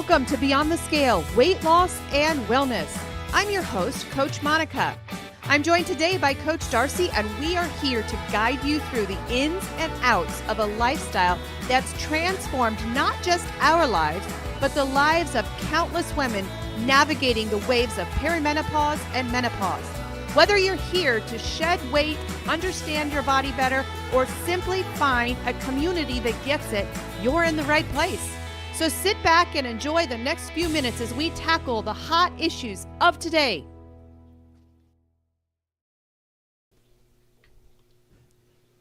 Welcome to Beyond the Scale, Weight Loss and Wellness. I'm your host, Coach Monica. I'm joined today by Coach Darcy, and we are here to guide you through the ins and outs of a lifestyle that's transformed not just our lives, but the lives of countless women navigating the waves of perimenopause and menopause. Whether you're here to shed weight, understand your body better, or simply find a community that gets it, you're in the right place. So sit back and enjoy the next few minutes as we tackle the hot issues of today.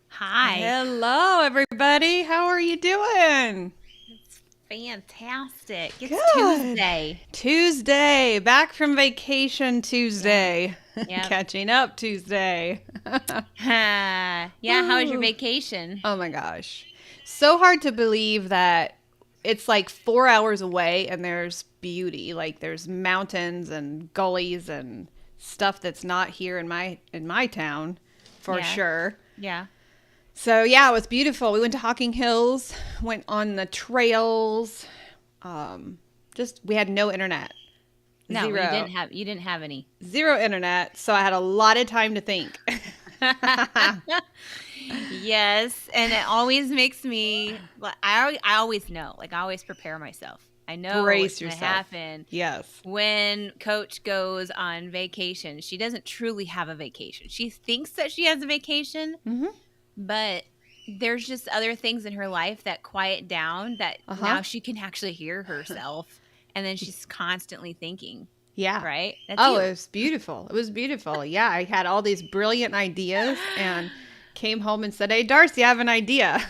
Hi. Hello, everybody. How are you doing? It's fantastic. It's Good. Tuesday. Back from vacation Tuesday. Yep. Catching up Tuesday. Yeah, how was your vacation? Oh my gosh. So hard to believe that it's like 4 hours away and there's beauty. Like there's mountains and gullies and stuff that's not here in my town for sure. Yeah. So yeah, it was beautiful. We went to Hocking Hills, went on the trails. We had no internet. No, Zero. you didn't have any. Zero internet, so I had a lot of time to think. Yes, and it always makes me. I always know. Like I always prepare myself. I know what's going to happen. Yes. When Coach goes on vacation, she doesn't truly have a vacation. She thinks that she has a vacation, but there's just other things in her life that quiet down that now she can actually hear herself, and then she's constantly thinking. Yeah. Right? That's It you. was beautiful. It was beautiful. Yeah, I had all these brilliant ideas and came home and said, "Hey, Darcy, I have an idea."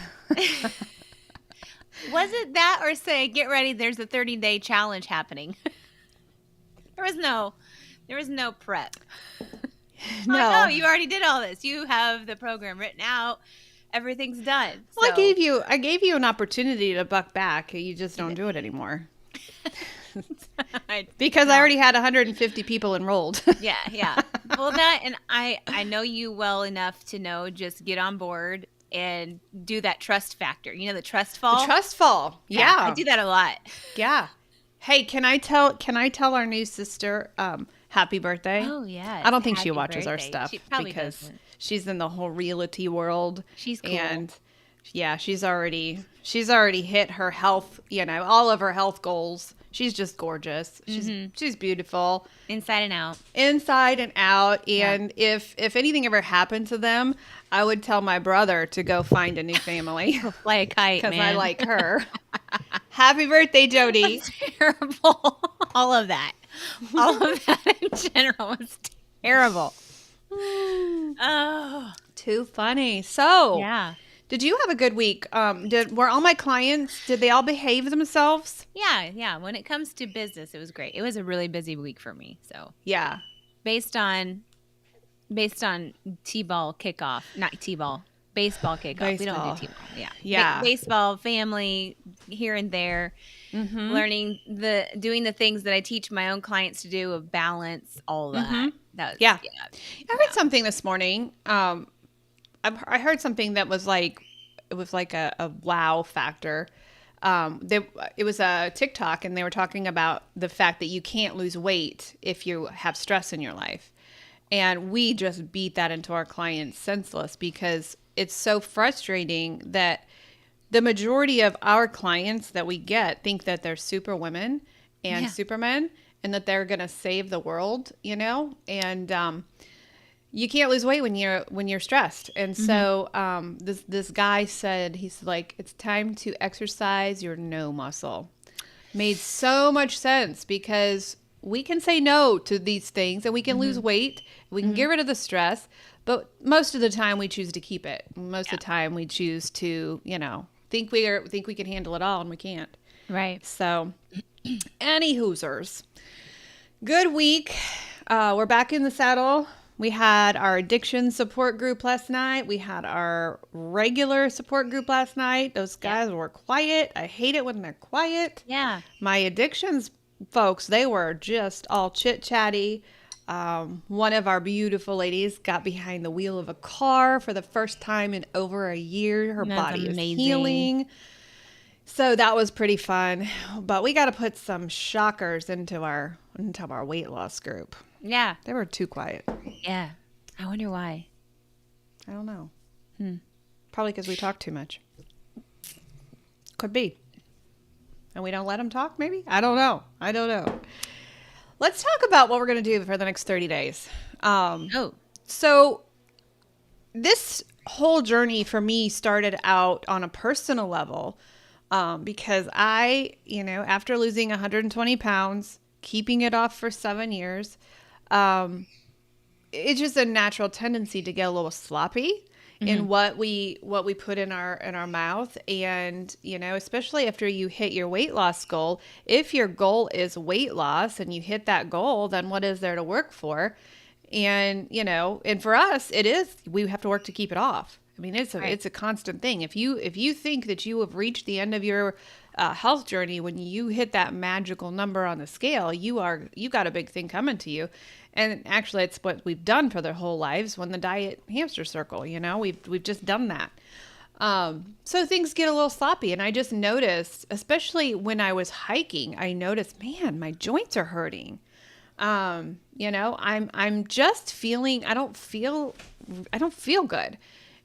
Was it that or say, "Get ready, there's a 30-day challenge happening"? There was no prep. No. Oh, you already did all this. You have the program written out. Everything's done. Well, So. I gave you an opportunity to buck back. You just don't do it anymore. Because I already had 150 people enrolled. Yeah. Well, that, and I know you well enough to know, just get on board and do that trust factor. You know, the trust fall? The trust fall. Yeah. I do that a lot. Yeah. Hey, can I tell our new sister happy birthday? Oh, yeah. I don't think she watches our stuff She probably because doesn't. she's in the whole realty world. She's cool. And yeah, she's already hit her health, all of her health goals. She's just gorgeous. She's beautiful. Inside and out. Inside and out. And if anything ever happened to them, I would tell my brother to go find a new family. Fly a kite, man. Because I like her. Happy birthday, Jody. That's terrible. All of that in general was terrible. Oh. Too funny. So, Yeah. did you have a good week? Were all my clients, did they all behave themselves? Yeah. When it comes to business, it was great. It was a really busy week for me. So Yeah. based on T-ball kickoff, not T-ball, baseball kickoff. We don't do T-ball. Yeah. Baseball, family, here and there, learning doing the things that I teach my own clients to do, of balance, all that. That was, I heard something this morning. I heard something that was like, it was like a wow factor. It was a TikTok, and they were talking about the fact that you can't lose weight if you have stress in your life. And we just beat that into our clients senseless, because it's so frustrating that the majority of our clients that we get think that they're super women and supermen, and that they're going to save the world, and you can't lose weight when you're stressed. And so this guy said, he's like, it's time to exercise your no muscle. Made so much sense, because we can say no to these things, and we can lose weight. We can get rid of the stress, but most of the time we choose to keep it. Most of the time we choose to, think we can handle it all, and we can't. Right. So, any hoosers. Good week. We're back in the saddle. We had our addiction support group last night. We had our regular support group last night. Those guys were quiet. I hate it when they're quiet. Yeah. My addictions folks, they were just all chit-chatty. One of our beautiful ladies got behind the wheel of a car for the first time in over a year. Her body is healing. So that was pretty fun, but we got to put some shockers into our weight loss group. Yeah. They were too quiet. Yeah. I wonder why. I don't know. Probably because we talk too much. Could be. And we don't let them talk, maybe? I don't know. Let's talk about what we're going to do for the next 30 days. So this whole journey for me started out on a personal level because I, after losing 120 pounds, keeping it off for 7 years, it's just a natural tendency to get a little sloppy in what we put in our mouth. And, especially after you hit your weight loss goal, if your goal is weight loss and you hit that goal, then what is there to work for? And, and for us, we have to work to keep it off. I mean, it's a constant thing. If you think that you have reached the end of your health journey, when you hit that magical number on the scale, you got a big thing coming to you. And actually, it's what we've done for their whole lives when the diet hamster circle, we've just done that. So things get a little sloppy. And I just noticed, especially when I was hiking, I noticed, man, my joints are hurting. I'm just feeling, I don't feel good.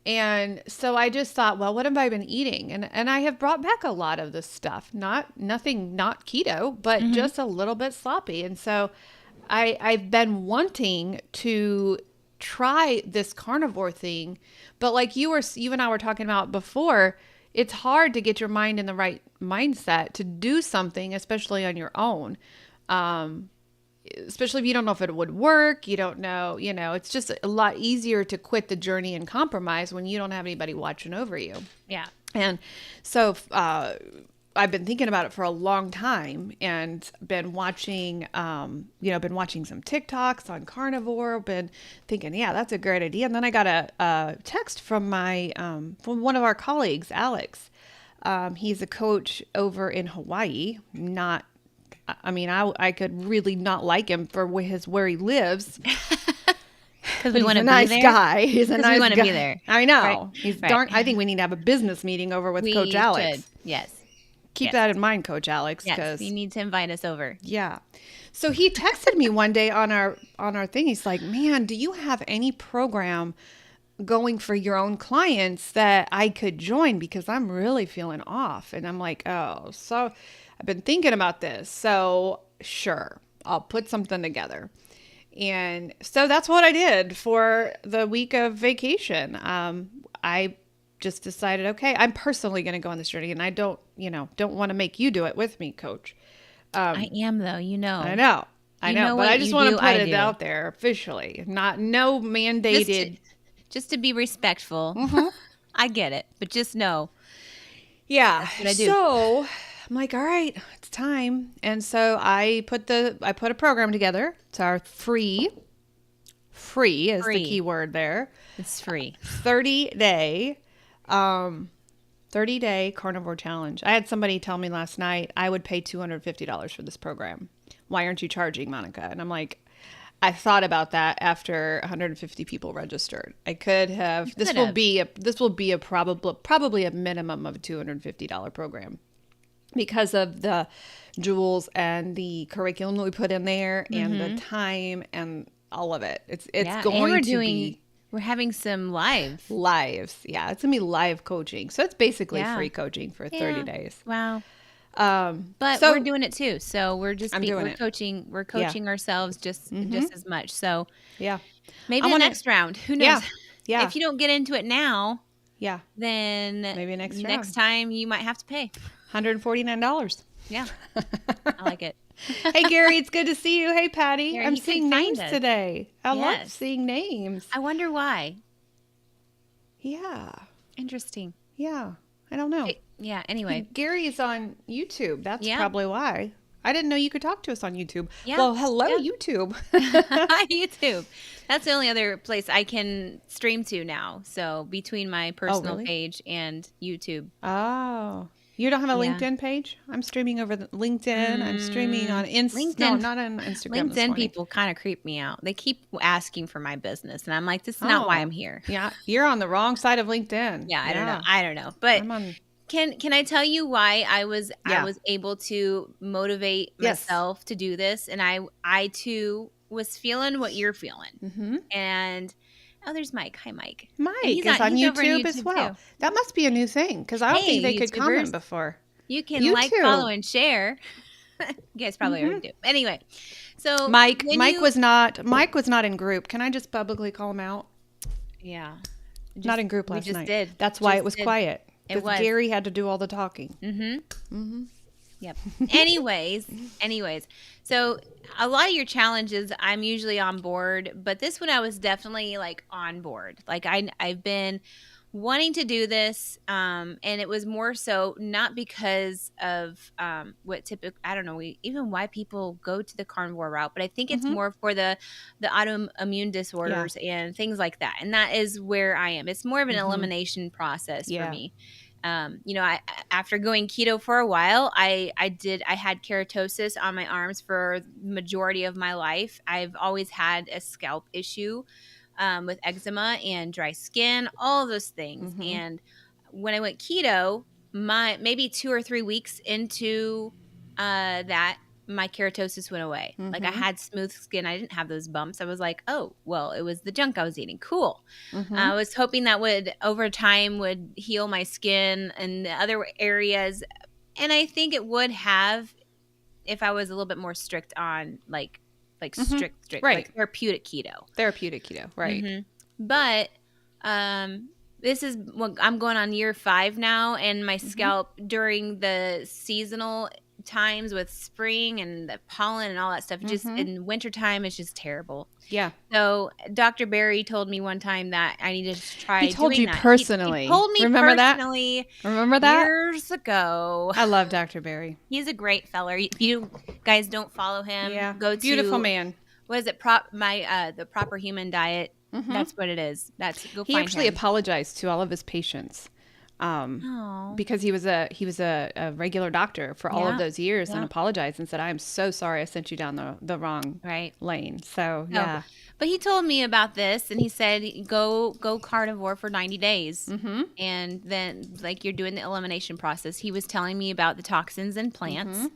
And so I just thought, well, what have I been eating? And I have brought back a lot of this stuff, nothing, not keto, but just a little bit sloppy. And so I've been wanting to try this carnivore thing, but like you and I were talking about before, it's hard to get your mind in the right mindset to do something, especially on your own. Especially if you don't know if it would work, you don't know, it's just a lot easier to quit the journey and compromise when you don't have anybody watching over you. Yeah. And so, I've been thinking about it for a long time and been watching, some TikToks on Carnivore, been thinking, yeah, that's a great idea. And then I got a text from from one of our colleagues, Alex. He's a coach over in Hawaii. I could really not like him for where he lives. Because we want to be nice there. Guy. He's a nice guy. We want to be there. I know. Right. He's darn. I think we need to have a business meeting over with Coach Alex. Should. Yes. Keep that in mind, Coach Alex. Yes, you need to invite us over. Yeah. So he texted me one day on our thing. He's like, man, do you have any program going for your own clients that I could join? Because I'm really feeling off. And I'm like, oh, so I've been thinking about this. So sure, I'll put something together. And so that's what I did for the week of vacation. I just decided, okay, I'm personally going to go on this journey, and I don't want to make you do it with me, Coach. I am though, I know, but I just want to put it out there officially, no mandated. Just to be respectful. I get it, but just know. Yeah. That's what I do. So I'm like, all right, it's time. And so I put a program together. It's our free is the key word there. It's free. 30-day carnivore challenge. I had somebody tell me last night I would pay $250 for this program. Why aren't you charging, Monica? And I'm like, I thought about that after 150 people registered. I could have. This will be a probably a minimum of a $250 program because of the jewels and the curriculum that we put in there and the time and all of it. It's going to be. We're having some lives. Yeah, it's gonna be live coaching. So it's basically free coaching for 30 days. Wow. But we're doing it too. So we're coaching. We're coaching ourselves just as much. So maybe the next round. Who knows? Yeah. If you don't get into it now, then maybe next time you might have to pay $149. Yeah, I like it. Hey, Gary, it's good to see you. Hey, Patty. Gary, I'm seeing names today. I love seeing names. I wonder why. Yeah. Interesting. Yeah. I don't know. Anyway. Gary is on YouTube. That's probably why. I didn't know you could talk to us on YouTube. Yeah. Well, hello, YouTube. Hi, YouTube. That's the only other place I can stream to now. So between my personal page and YouTube. Oh. You don't have a LinkedIn page? I'm streaming over LinkedIn. I'm streaming on LinkedIn. No, not on Instagram. LinkedIn people kind of creep me out. They keep asking for my business, and I'm like, this is not why I'm here. Yeah, you're on the wrong side of LinkedIn. Yeah, I don't know. But Can I tell you why I Yeah. was able to motivate Yes. myself to do this, and I too was feeling what you're feeling. Mm-hmm. And oh, there's Mike. Hi, Mike. And Mike is on he's over on YouTube as YouTube well. too. That must be a new thing because I don't think they Hey, could comment YouTubers, before. you can You like, follow, too. and share. You guys probably Mm-hmm. already do. Anyway, so Mike. when Mike you was not. Mike was not in group. Can I just publicly call him out? yeah, Not just in group we last just night. did. That's why it Just was did. quiet It because was. Gary had to do all the talking. Mhm. Mm-hmm. Yep. Anyways. So a lot of your challenges I'm usually on board, but this one I was definitely like on board. Like I've been wanting to do this, and it was more so not because of what typical, I don't know, even why people go to the carnivore route, but I think it's Mm-hmm. more for the autoimmune Yeah. disorders and things like that. And that is where I am. It's more of an Mm-hmm. elimination process for Yeah. me. I after going keto for a while, I had keratosis on my arms for the majority of my life. I've always had a scalp issue, with eczema and dry skin, all of those things. Mm-hmm. And when I went keto, my maybe 2 or 3 weeks into that, my keratosis went away. Like I Mm-hmm. had smooth skin. I didn't have those bumps. I was like, oh, well, it was the junk I was eating. Cool. Mm-hmm. I was hoping that would over time would heal my skin and the other areas. And I think it would have if I was a little bit more strict on like Mm-hmm. strict Right. like therapeutic keto. Therapeutic keto. Right. But this is what I'm going on year 5 now, and my Mm-hmm. scalp during the seasonal times with spring and the pollen and all that stuff, just Mm-hmm. in wintertime, it's just terrible. Yeah. So Dr. Barry told me one time that I needed to He try told doing you that. personally. He told me Remember that? personally Remember that? years ago. I love Dr. Barry. He's a great feller. If you guys don't follow him, Yeah. go Beautiful to man. what is it? The Proper Human Diet. Mm-hmm. That's what it is. Go He find actually him. apologized to all of his patients. Oh, Because he was a regular doctor for all of yeah, those years and yeah. apologized and said, I am so sorry I sent you down the wrong Right. lane. So No, yeah. but he told me about this, and he said go carnivore for 90 days, Mm-hmm. and then like you're doing the elimination process. He was telling me about the toxins in plants, Mm-hmm.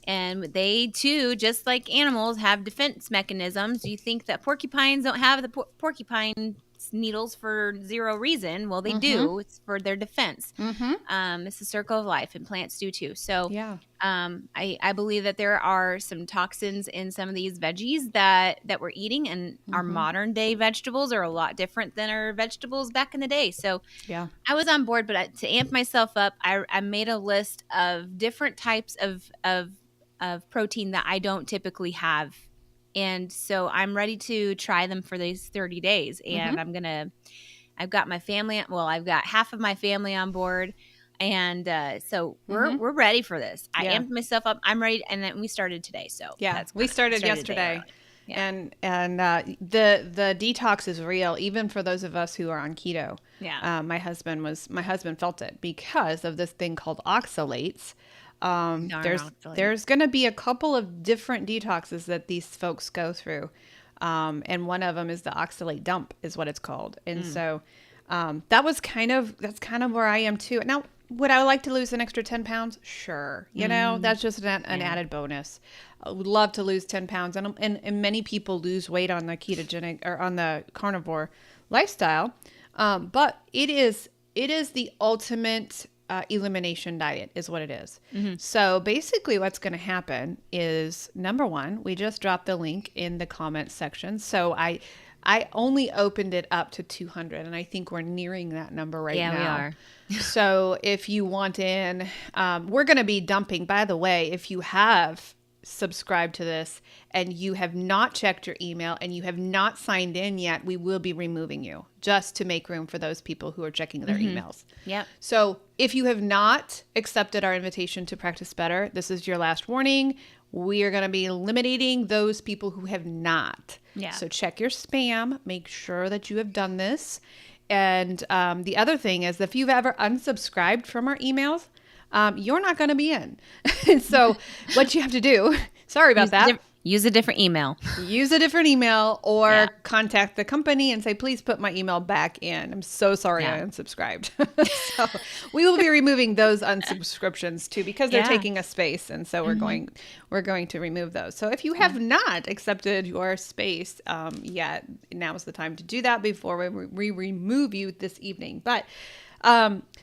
and they too, just like animals, have defense mechanisms. You think that porcupines don't have the porcupine needles for zero reason? Well, they Mm-hmm. do. It's for their defense. Mm-hmm. It's a circle of life, and plants do too. So Yeah. I believe that there are some toxins in some of these veggies that we're eating, and our Mm-hmm. modern day vegetables are a lot different than our vegetables back in the day. So Yeah. I was on board, but to amp myself up, I made a list of different types of protein that I don't typically have. And so I'm ready to try them for these 30 days. And I've got my family, well, I've got half of my family on board. And so we're ready for this. I Yeah. amped myself up. I'm ready. And then we started today. So Yeah, we started the day yesterday, early. Yeah. and the detox is real, even for those of us who are on keto. Yeah. My husband felt it because of this thing called oxalates. Darn There's oxalates. going to be a couple of different detoxes that these folks go through, and one of them is the oxalate dump, is what it's called. And so that's kind of where I am too. Now, would I like to lose an extra 10 pounds? Sure. That's just an added bonus. I would love to lose 10 pounds. And many people lose weight on the ketogenic or on the carnivore lifestyle. But it is the ultimate elimination diet is what it is. So basically what's going to happen is, number one, we just dropped the link in the comments section. So I only opened it up to 200, and I think we're nearing that number right now. Yeah, we are. So if you want in, we're going to be dumping, by the way, if you have subscribed to this and you have not checked your email and you have not signed in yet, we will be removing you just to make room for those people who are checking their emails. Yep. So if you have not accepted our invitation to practice better, this is your last warning. We are going to be eliminating those people who have not. Yeah. So check your spam. Make sure that you have done this. And the other thing is, if you've ever unsubscribed from our emails, you're not going to be in. And so what you have to do, sorry about that. Use a different email. Use a different email or Yeah. contact the company and say, please put my email back in. I'm so sorry I Yeah. unsubscribed. So we will be removing those unsubscriptions too because they're Yeah. taking a space. And so we're going to remove those. So if you have not accepted your space yet, now is the time to do that before we remove you this evening. But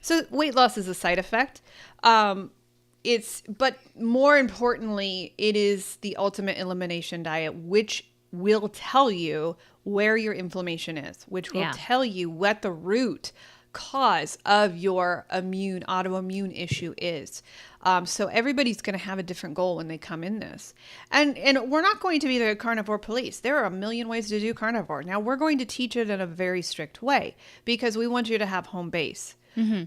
so weight loss is a side effect. But more importantly, it is the ultimate elimination diet, which will tell you where your inflammation is, which will tell you what the root cause of your autoimmune issue is. So everybody's going to have a different goal when they come in this. And we're not going to be the carnivore police. There are a million ways to do carnivore. Now we're going to teach it in a very strict way because we want you to have home base.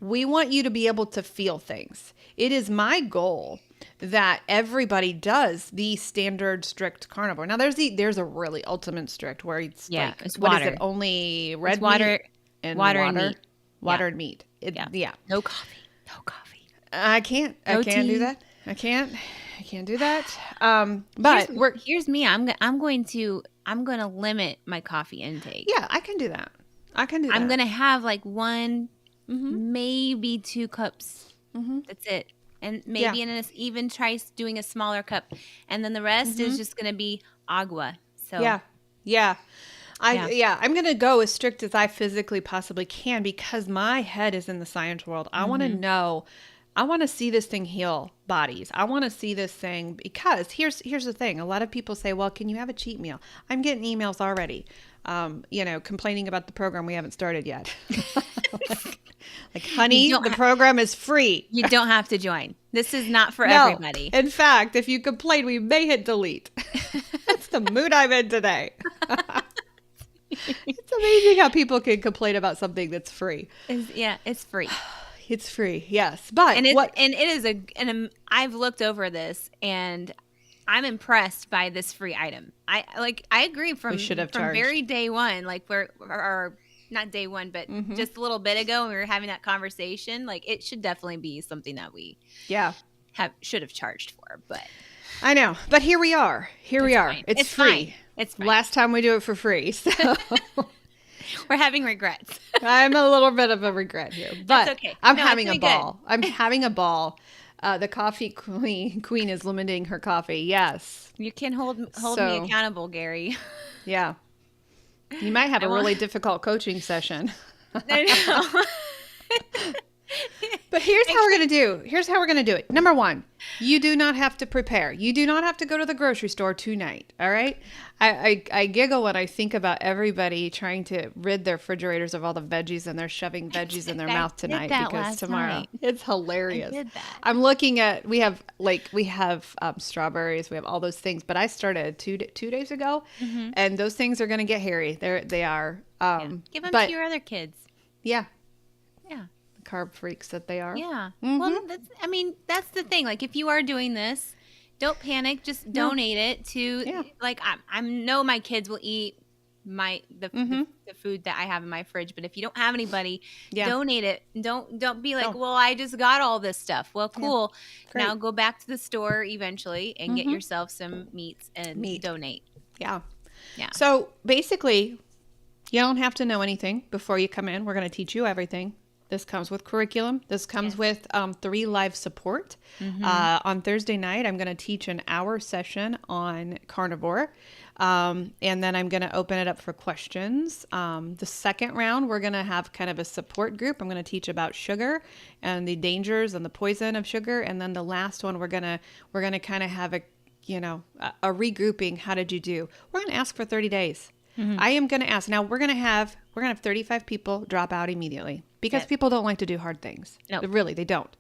We want you to be able to feel things. It is my goal that everybody does the standard strict carnivore. Now there's a really ultimate strict where it's like, it's what water. is it? Only red water meat and water and meat. Water and meat. No coffee. No coffee. I can't No do tea. that. I can't do that. But Here's me. I'm going to limit my coffee intake. yeah, I can do that. I'm going to have like one, maybe 2 cups. That's it. And maybe even try doing a smaller cup. And then the rest is just going to be agua. So Yeah. I'm going to go as strict as I physically possibly can because my head is in the science world. I want to know, I want to see this thing heal bodies. I want to see this thing because here's the thing. A lot of people say, well, can you have a cheat meal? I'm getting emails already, complaining about the program we haven't started yet. like, honey, the program is free. You don't have to join. This is not for everybody. In fact, if you complain, we may hit delete. That's the mood I'm in today. It's amazing how people can complain about something that's free. It's free. It's free, yes. But I've looked over this and I'm impressed by this free item. I agree from very day one, like or not day one, but just a little bit ago when we were having that conversation, like it should definitely be something that we should have charged for, but I know. But here we are. Fine. It's free. Fine. It's fine. Last time we do it for free. So we're having regrets. I'm a little bit of a regret here, but that's okay. I'm having a ball. I'm having a ball. The coffee queen is limiting her coffee. Yes. You can hold me accountable, Gary. Yeah. You might have a really difficult coaching session. I know. But here's how we're going to do it. Number 1, you do not have to prepare. You do not have to go to the grocery store tonight. All right. I giggle when I think about everybody trying to rid their refrigerators of all the veggies and they're shoving veggies in their mouth tonight because tomorrow it's hilarious. I did that. I'm looking at, we have strawberries. We have all those things, but I started 2 days ago and those things are going to get hairy. They are. Give them to your other kids. Yeah. Yeah. Carb freaks that they are. Yeah. Well, that's the thing. Like, if you are doing this, don't panic. Just donate it to, like, I know my kids will eat the food that I have in my fridge, but if you don't have anybody, donate it. Don't be like, well, I just got all this stuff. Well, cool. Yeah. Now go back to the store eventually and get yourself some meats and donate. Yeah. Yeah. So basically, you don't have to know anything before you come in. We're going to teach you everything. This comes with curriculum. This comes with 3 live support. On Thursday night, I'm going to teach an hour session on carnivore. And then I'm going to open it up for questions. The second round, we're going to have kind of a support group. I'm going to teach about sugar and the dangers and the poison of sugar. And then the last one, we're going to kind of have a regrouping. How did you do? We're going to ask for 30 days. I am going to ask. Now we're going to have 35 people drop out immediately because people don't like to do hard things. No, really, they don't.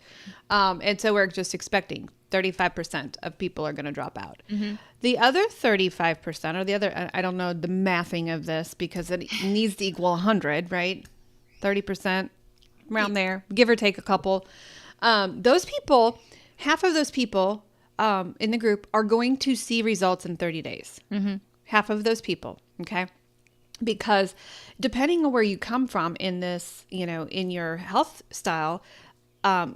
And so we're just expecting 35% of people are going to drop out. The other 35% or the other, I don't know the mathing of this because it needs to equal 100, right? 30% around there, give or take a couple. Those people, half of those people in the group are going to see results in 30 days. Half of those people. Okay. Because depending on where you come from in this, in your health style,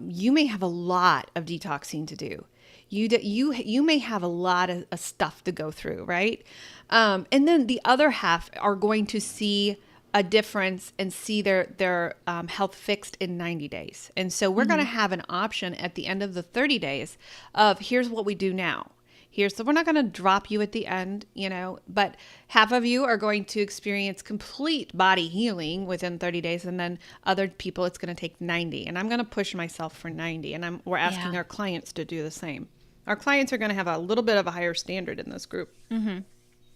you may have a lot of detoxing to do. You may have a lot of stuff to go through, right? And then the other half are going to see a difference and see their health fixed in 90 days. And so we're going to have an option at the end of the 30 days of here's what we do now. So we're not going to drop you at the end, but half of you are going to experience complete body healing within 30 days. And then other people, it's going to take 90. And I'm going to push myself for 90. And we're asking our clients to do the same. Our clients are going to have a little bit of a higher standard in this group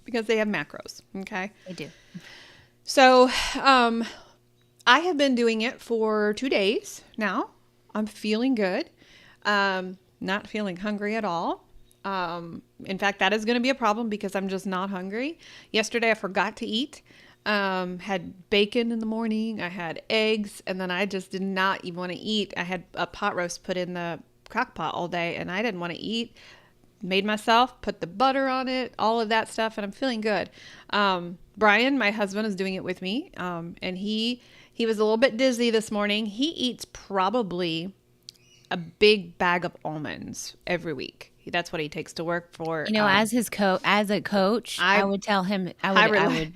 because they have macros. Okay. They do. So I have been doing it for 2 days now. I'm feeling good. Not feeling hungry at all. In fact, that is going to be a problem because I'm just not hungry. Yesterday, I forgot to eat. Had bacon in the morning. I had eggs, and then I just did not even want to eat. I had a pot roast put in the crock pot all day, and I didn't want to eat. Made myself, put the butter on it, all of that stuff, and I'm feeling good. Brian, my husband, is doing it with me, and he was a little bit dizzy this morning. He eats probably a big bag of almonds every week. That's what he takes to work for. As a coach, I would tell him. I would.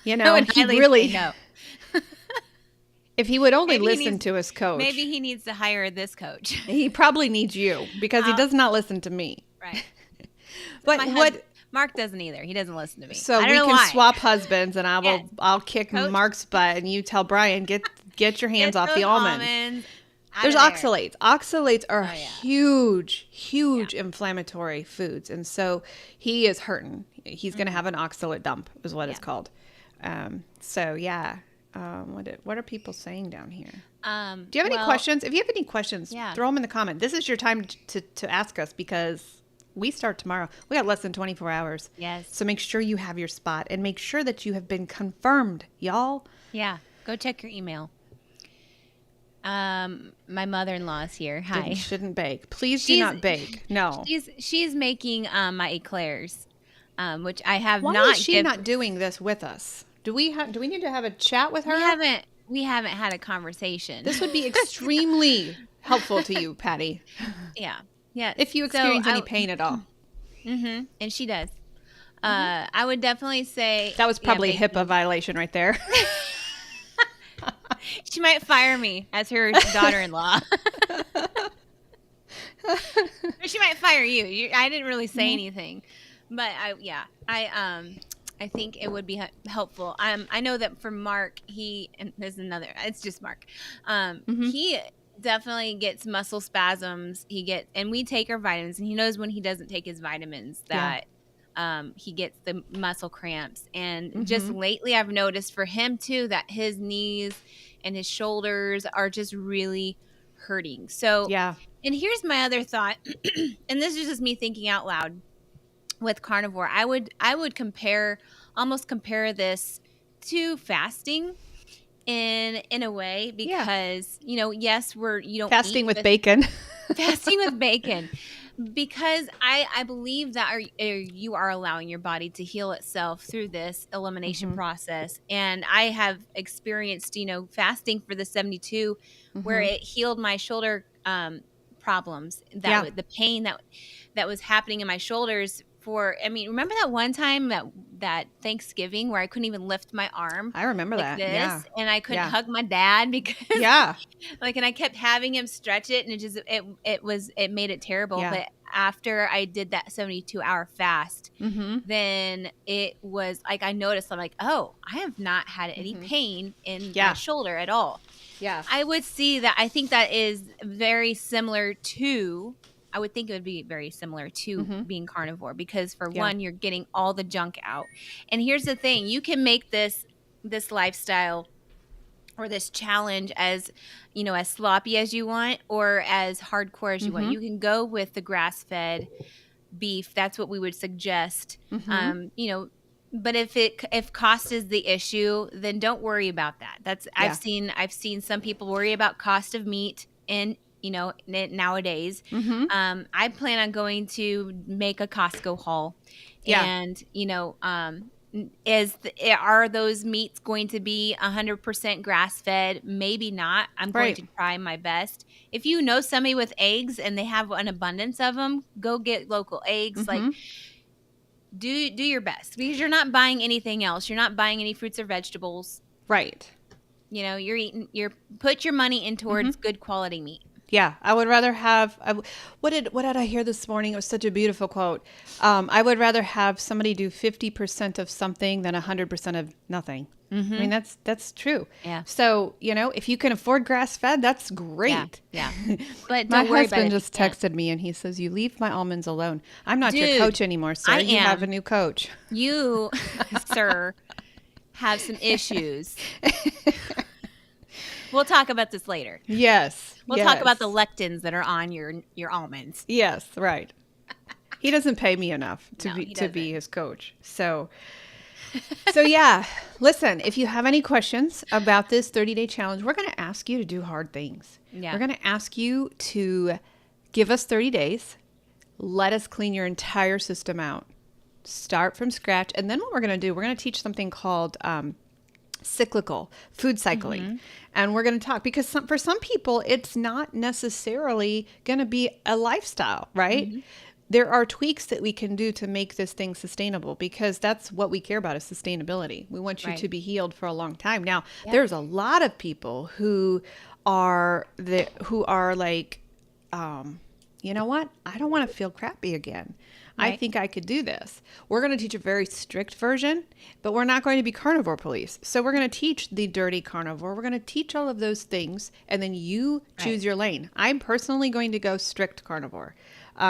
He really really. No. If he would only listen to his coach. Maybe he needs to hire this coach. He probably needs you because he does not listen to me. Right. But Mark doesn't either. He doesn't listen to me. So we can swap husbands, and I'll kick Coach. Mark's butt, and you tell Brian get your hands off the almonds. There's oxalates. Oxalates are huge inflammatory foods. And so he is hurting. He's going to have an oxalate dump is what it's called. What are people saying down here? Do you have any questions? If you have any questions, throw them in the comment. This is your time to ask us because we start tomorrow. We got less than 24 hours. Yes. So make sure you have your spot and make sure that you have been confirmed, y'all. Yeah. Go check your email. My mother-in-law is here. Hi. Shouldn't bake. Please do not bake. No. She's making my eclairs, which I have not. Why is she not doing this with us? Do we need to have a chat with her? We haven't had a conversation. This would be extremely helpful to you, Patty. Yeah. Yeah. If you experience any pain at all. Mm-hmm. And she does. I would definitely say that was probably a HIPAA violation right there. She might fire me as her daughter-in-law. Or she might fire you. I didn't really say anything, but I think it would be helpful. I know that for Mark, it's just Mark. He definitely gets muscle spasms. And we take our vitamins, and he knows when he doesn't take his vitamins that he gets the muscle cramps. And just lately I've noticed for him too, that his knees and his shoulders are just really hurting. So, and here's my other thought, and this is just me thinking out loud with carnivore. I would almost compare this to fasting in a way, because, yes, you don't fasting with bacon. Fasting with bacon. Because I believe that you are allowing your body to heal itself through this elimination process. And I have experienced, fasting for the 72 where it healed my shoulder problems, the pain that was happening in my shoulders remember that one time that Thanksgiving where I couldn't even lift my arm? I remember like that. And I couldn't hug my dad because and I kept having him stretch it, and it made it terrible. But after I did that 72-hour fast, then it was like I noticed, I'm like, oh, I have not had any pain in my shoulder at all. Yeah. I would see that. I think that is very similar to I would think it would be very similar to being carnivore, because for one, you're getting all the junk out. And here's the thing, you can make this lifestyle or this challenge as, as sloppy as you want or as hardcore as you want. You can go with the grass-fed beef. That's what we would suggest. But if cost is the issue, then don't worry about that. I've seen some people worry about cost of meat and nowadays. I plan on going to make a Costco haul and Are those meats going to be 100% grass fed? Maybe not. I'm going Right. to try my best. If you know somebody with eggs and they have an abundance of them, go get local eggs. Like, Mm-hmm. do your best, because you're not buying anything else. You're not buying any fruits or vegetables. Right. You're put your money in Mm-hmm. towards good quality meat. Yeah, I would rather have. What did I hear this morning? It was such a beautiful quote. I would rather have somebody do 50% of something than 100% of nothing. I mean, that's true. Yeah. So if you can afford grass fed, that's great. Yeah. But My don't worry about it husband if you just can't. texted me and he says, "You leave my almonds alone. I'm not your Dude, coach anymore, sir. I You have am. a new coach." You, sir, have some issues. We'll talk about this later. Yes. We'll talk about the lectins that are on your almonds. Yes, right. He doesn't pay me enough to No, be he to be doesn't. his coach. So yeah, listen, if you have any questions about this 30-day challenge, we're going to ask you to do hard things. Yeah. We're going to ask you to give us 30 days. Let us clean your entire system out. Start from scratch. And then what we're going to do, we're going to teach something called cyclical food cycling. And we're going to talk because for some people, it's not necessarily going to be a lifestyle, right? There are tweaks that we can do to make this thing sustainable, because that's what we care about, is sustainability. We want you Right. to be healed for a long time. Now, there's a lot of people who are like, you know what? I don't want to feel crappy again. I Right. think I could do this. We're going to teach a very strict version, but we're not going to be carnivore police. So we're going to teach the dirty carnivore. We're going to teach all of those things, and then you choose your lane. I'm personally going to go strict carnivore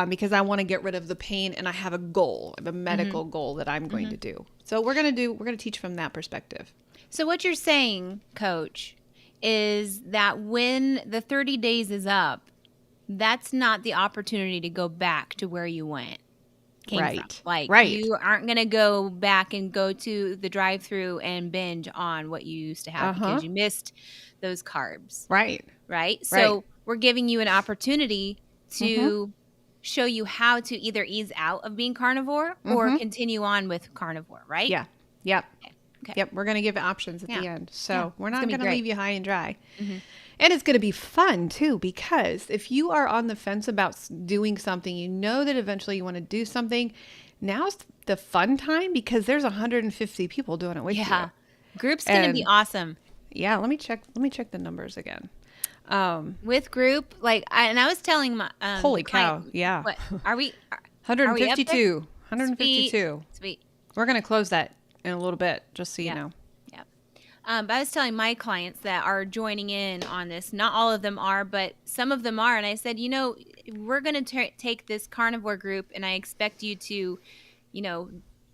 because I want to get rid of the pain, and I have a goal, a medical goal that I'm going to do. So we're going to teach from that perspective. So what you're saying, Coach, is that when the 30 days is up, that's not the opportunity to go back to where you came from. Right. Like, Right. you aren't going to go back and go to the drive-through and binge on what you used to have because you missed those carbs. Right. Right? So we're giving you an opportunity to show you how to either ease out of being carnivore or continue on with carnivore, right? Yeah. Yep. Okay. Yep. We're going to give options at the end. So we're not gonna be going to great. leave you high and dry. And it's going to be fun too, because if you are on the fence about doing something, you know that eventually you want to do something. Now's the fun time, because there's 150 people doing it with you. Yeah. Group's going to be And- awesome. Yeah. Let me check the numbers again. With group, like, I was telling my Holy the client- cow. Yeah. What are we? 152. Sweet. 152. Sweet. We're going to close that in a little bit, just so you know. Yeah. But I was telling my clients that are joining in on this. Not all of them are, but some of them are. And I said, we're going to take this carnivore group, and I expect you to,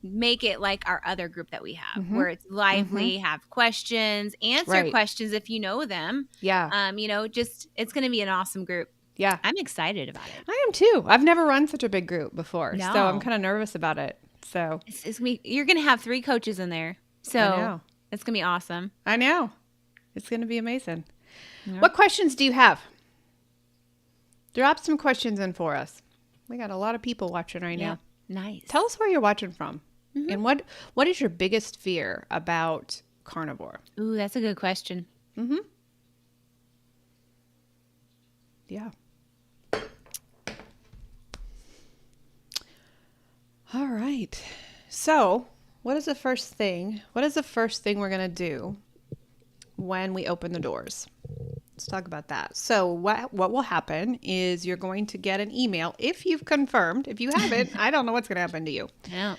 make it like our other group that we have, where it's lively, have questions, answer questions if you know them. Yeah. It's going to be an awesome group. Yeah. I'm excited about it. I am too. I've never run such a big group before, so I'm No. kind of nervous about it. So You're going to have 3 coaches in there. So I know. it's going to be awesome. I know. It's going to be amazing. Yeah. What questions do you have? Drop some questions in for us. We got a lot of people watching right now. Nice. Tell us where you're watching from. And what is your biggest fear about carnivore? Ooh, that's a good question. Yeah. All right. So, what is the first thing we're going to do when we open the doors? Let's talk about that. So, what will happen is you're going to get an email if you've confirmed. If you haven't, I don't know what's going to happen to you. Yeah.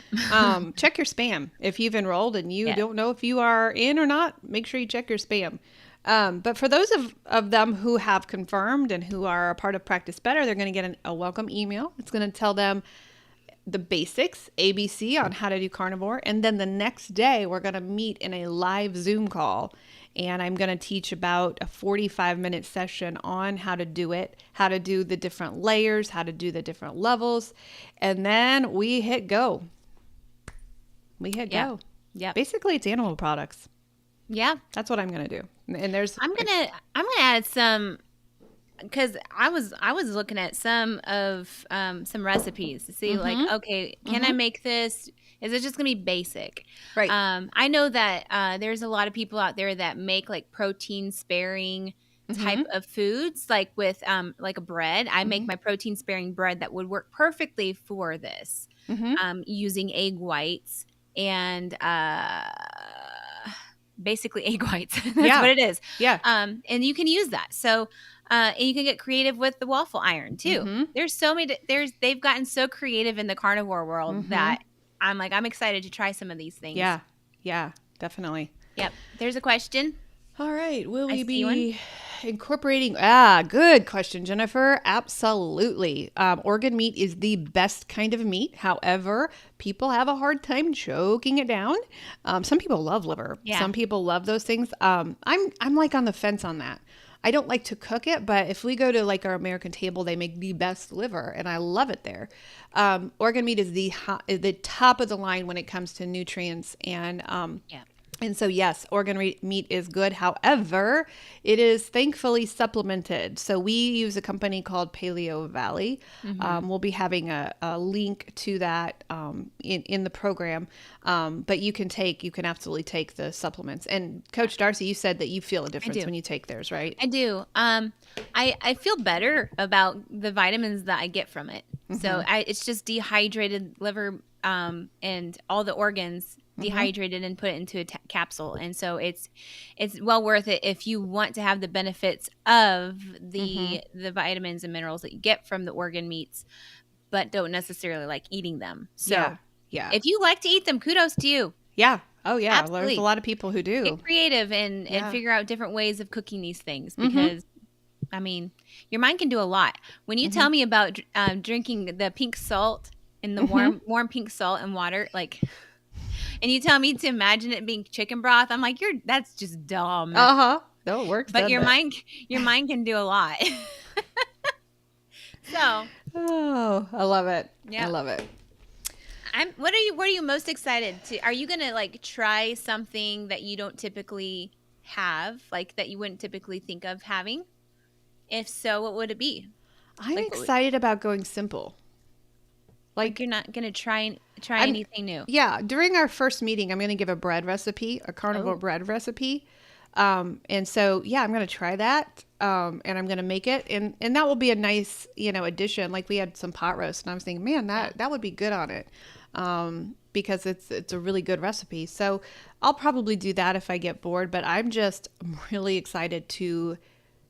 Check your spam. If you've enrolled and you don't know if you are in or not, make sure you check your spam. But for those of them who have confirmed and who are a part of Practice Better, they're going to get a welcome email. It's going to tell them the basics, ABC, on how to do carnivore. And then the next day, we're going to meet in a live Zoom call. And I'm going to teach about a 45-minute session on how to do it, how to do the different layers, how to do the different levels. And then we hit go. Go. Yeah. Basically, it's animal products. Yeah. That's what I'm going to do. And there's I'm gonna add some because I was looking at some recipes to see like, Mm-hmm. okay, can I Mm-hmm. make this? Is it just gonna be basic? Right. I know that there's a lot of people out there that make like protein sparing type Mm-hmm. of foods, like with like a bread. I make Mm-hmm. my protein sparing bread that would work perfectly for this, Mm-hmm. using egg whites and basically egg whites. That's Yeah. what it is. Yeah. And you can use that. So, and you can get creative with the waffle iron too. Mm-hmm. There's so many. They've gotten so creative in the carnivore world Mm-hmm. that I'm excited to try some of these things. Yeah. Yeah. Definitely. Yep. There's a question. All right. Will I we see one. be incorporating? Good question, Jennifer. Absolutely. Organ meat is the best kind of meat. However, people have a hard time choking it down. Some people love liver. Yeah. Some people love those things. I'm like on the fence on that. I don't like to cook it, but if we go to like our American table, they make the best liver, and I love it there. Organ meat is the top of the line when it comes to nutrients Yeah. and so, yes, meat is good. However, it is thankfully supplemented. So we use a company called Paleo Valley. Mm-hmm. We'll be having a link to that in the program. But you can absolutely take the supplements. And Coach Darcy, you said that you feel a I difference do. when you take theirs, right? I do. I feel better about the vitamins that I get from it. So it's just dehydrated liver, and all the organs dehydrated and put it into a capsule. And so it's well worth it if you want to have the benefits of the vitamins and minerals that you get from the organ meats, but don't necessarily like eating them. So Yeah. Yeah. if you like to eat them, kudos to you. Yeah. Oh, yeah. There's Absolutely. a lot of people who do. Get creative and Yeah. figure out different ways of cooking these things, because I mean, your mind can do a lot. When you tell me about drinking the pink salt in the warm pink salt and water, like, and you tell me to imagine it being chicken broth, I'm like, that's just dumb. Uh-huh. No, it works. But doesn't your it? mind can do a lot. So, Oh, I love it. Yeah. I love it. what are you most excited to? Are you gonna like try something that you don't typically have, like that you wouldn't typically think of having? If so, what would it be? I'm Like, excited about going simple. Like you're not gonna try I'm- anything new. Yeah, during our first meeting, I'm going to give a bread recipe, a carnivore Oh. bread recipe. And so, yeah, I'm going to try that. And I'm going to make it. And that will be a nice, addition. Like we had some pot roast and I was thinking, man, that would be good on it. Because it's a really good recipe. So I'll probably do that if I get bored, but I'm really excited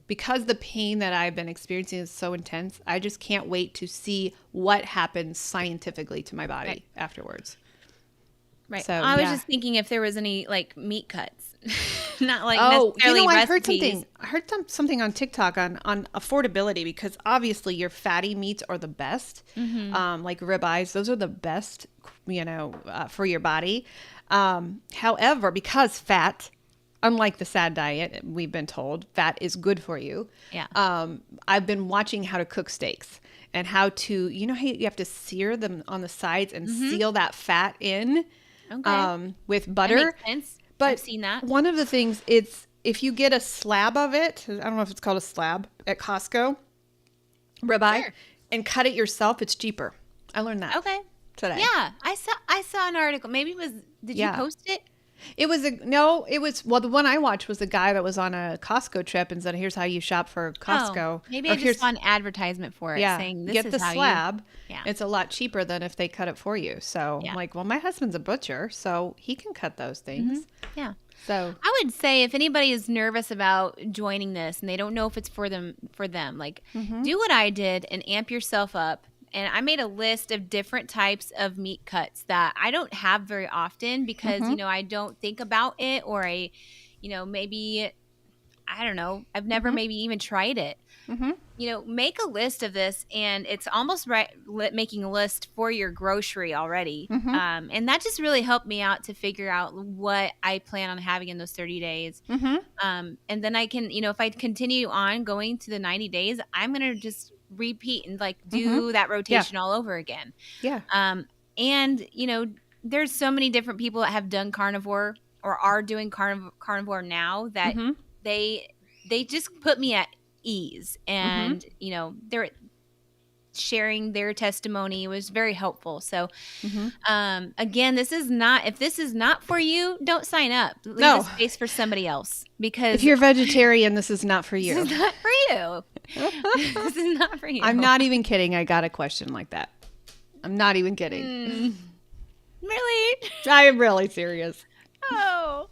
because the pain that I've been experiencing is so intense. I just can't wait to see what happens scientifically to my body afterwards. Right. So, I was yeah. just thinking if there was any like meat cuts, not like Oh, necessarily I recipes. heard something on TikTok on affordability, because obviously your fatty meats are the best. Like ribeyes, those are the best, for your body. However, because fat, unlike the SAD diet, we've been told fat is good for you. Yeah. I've been watching how to cook steaks and how to, how you have to sear them on the sides and seal that fat in. Okay. With That butter. makes sense. But I've seen that. one of the things, it's if you get a slab of it, I don't know if it's called a slab at Costco, ribeye, Sure. and cut it yourself, it's cheaper. I learned that Okay. today. Yeah, I saw an article. Maybe it was. Did you Yeah. post it? The one I watched was a guy that was on a Costco trip and said, here's how you shop for Costco. Oh, maybe Or I just saw an advertisement for it saying this get is the how slab. Yeah. It's a lot cheaper than if they cut it for you. So Yeah. I'm like, well, my husband's a butcher, so he can cut those things. Yeah. So I would say if anybody is nervous about joining this and they don't know if it's for them, like do what I did and amp yourself up. And I made a list of different types of meat cuts that I don't have very often because, I don't think about it, or maybe, I don't know, I've never maybe even tried it. Make a list of this, and it's almost making a list for your grocery already. And that just really helped me out to figure out what I plan on having in those 30 days. And then I can, if I continue on going to the 90 days, I'm going to just repeat and like do that rotation all over again. yeah. And there's so many different people that have done carnivore or are doing carnivore now that they just put me at ease. And, they're sharing their testimony was very helpful. So, again, if this is not for you, don't sign up. Leave a space for somebody else, because if you're vegetarian, this is not for you. this is not for you. This is not for you. I'm not even kidding. I got a question like that. I'm not even kidding. Really? I am really serious. Oh,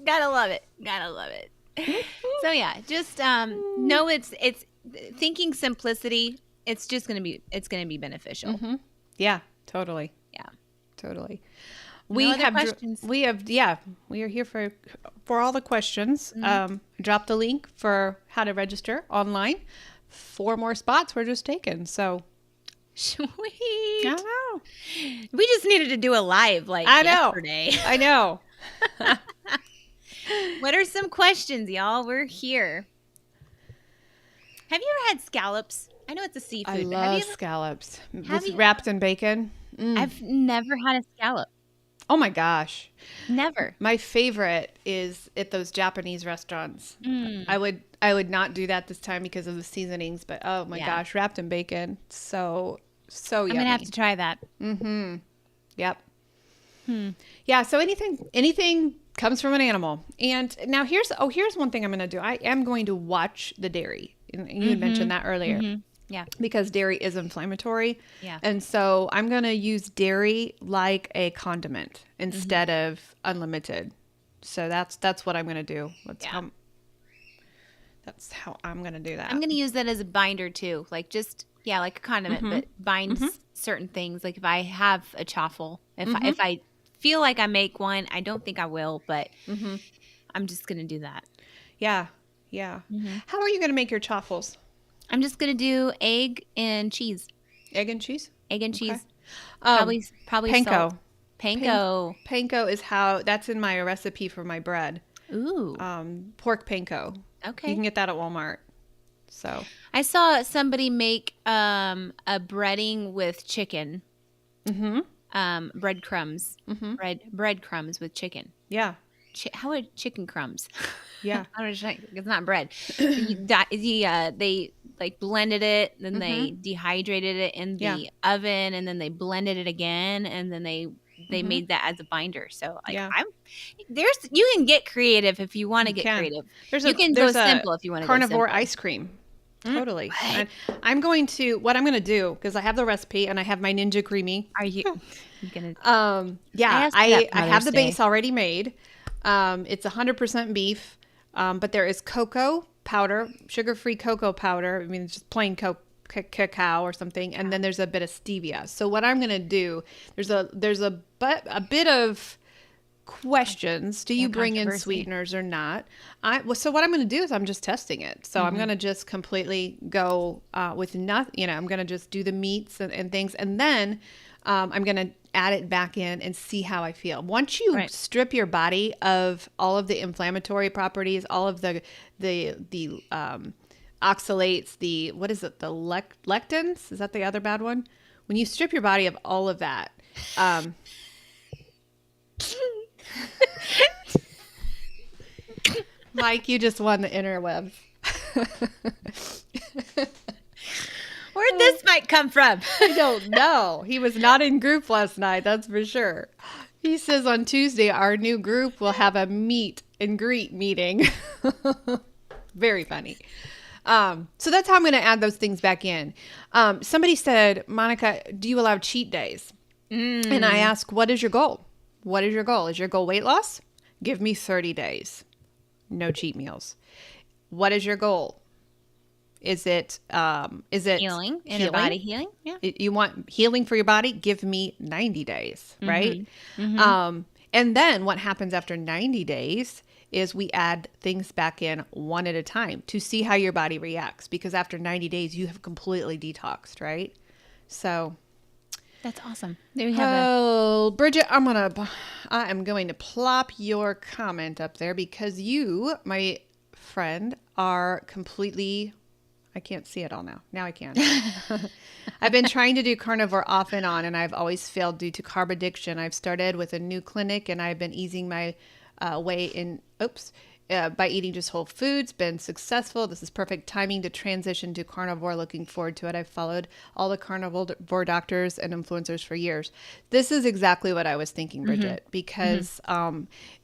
gotta love it. Gotta love it. So yeah, just know it's thinking simplicity. It's gonna be beneficial. Yeah, totally. Yeah, Totally. We have questions. We are here for all the questions. Drop the link for how to register online. 4 more spots were just taken. So sweet. I know. We just needed to do a live yesterday. I know. What are some questions, y'all? We're here. Have you ever had scallops? I know it's a seafood. I but love scallops. Wrapped in bacon. I've never had a scallop. Oh my gosh. Never. My favorite is at those Japanese restaurants. I would not do that this time because of the seasonings, but oh my gosh, wrapped in bacon. So yummy. I'm gonna have to try that. Yep. Yeah, so anything comes from an animal. And now here's one thing I'm going to do. I am going to watch the dairy. You had mentioned that earlier. Yeah. Because dairy is inflammatory. Yeah. And so I'm going to use dairy like a condiment instead of unlimited. So that's what I'm going to do. That's how I'm going to do that. I'm going to use that as a binder too. Like like a condiment, but binds certain things. Like if I have a chaffle, if I feel like I make one, I don't think I will, but I'm just going to do that. Yeah. Yeah. How are you going to make your chaffles? I'm just going to do egg and cheese. Egg and cheese? Egg and Okay. cheese. Probably panko. salt. Panko. Panko is that's in my recipe for my bread. Ooh. Pork panko. Okay. You can get that at Walmart. So I saw somebody make a breading with chicken. Breadcrumbs. Breadcrumbs with chicken. Yeah. How would chicken crumbs? Yeah. I don't know. It's not bread. They like blended it, then they dehydrated it in the oven, and then they blended it again, and then they made that as a binder. So you can get creative if you want to get creative. You can go simple if you want to go simple. Carnivore ice cream. Totally. And what I'm going to do, because I have the recipe and I have my Ninja Creamy. Are you gonna? I have the base already made. It's 100% beef, but there is cocoa powder, sugar-free cocoa powder. I mean, it's just plain cacao or something, and then there's a bit of stevia. So what I'm going to do, there's a bit of questions. Do you bring in sweeteners or not? So what I'm going to do is I'm just testing it. So I'm going to just completely go with nothing. I'm going to just do the meats and things, and then I'm going to add it back in and see how I feel. Once you strip your body of all of the inflammatory properties, all of the oxalates, what is it? The lectins? Is that the other bad one? When you strip your body of all of that, Mike, you just won the interwebs. Where'd this mic come from? I don't know. He was not in group last night, that's for sure. He says on Tuesday, our new group will have a meet and greet meeting. Very funny. So that's how I'm going to add those things back in. Somebody said, Monica, do you allow cheat days? And I ask, what is your goal? What is your goal? Is your goal weight loss? Give me 30 days. No cheat meals. What is your goal? Is it healing? Inner body healing? Yeah. You want healing for your body? Give me 90 days, right? And then what happens after 90 days is we add things back in one at a time to see how your body reacts, because after 90 days you have completely detoxed, right? So that's awesome. There we have Bridget, I am going to plop your comment up there because you, my friend, are completely, I can't see it all now. Now I can. I've been trying to do carnivore off and on, and I've always failed due to carb addiction. I've started with a new clinic, and I've been easing my way by eating just whole foods, been successful. This is perfect timing to transition to carnivore. Looking forward to it. I've followed all the carnivore doctors and influencers for years. This is exactly what I was thinking, Bridget, because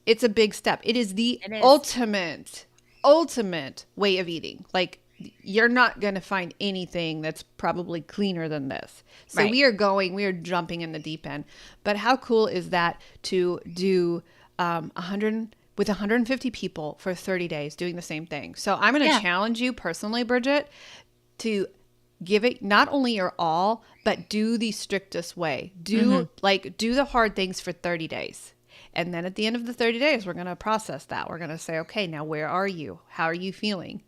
it's a big step. It is the It is. ultimate way of eating. Like, you're not going to find anything that's probably cleaner than this. So Right. we are jumping in the deep end. But how cool is that to do 150 people for 30 days doing the same thing? So I'm going to challenge you personally, Bridget, to give it not only your all, but do the strictest way. Do the hard things for 30 days. And then at the end of the 30 days, we're going to process that. We're going to say, okay, now where are you? How are you feeling?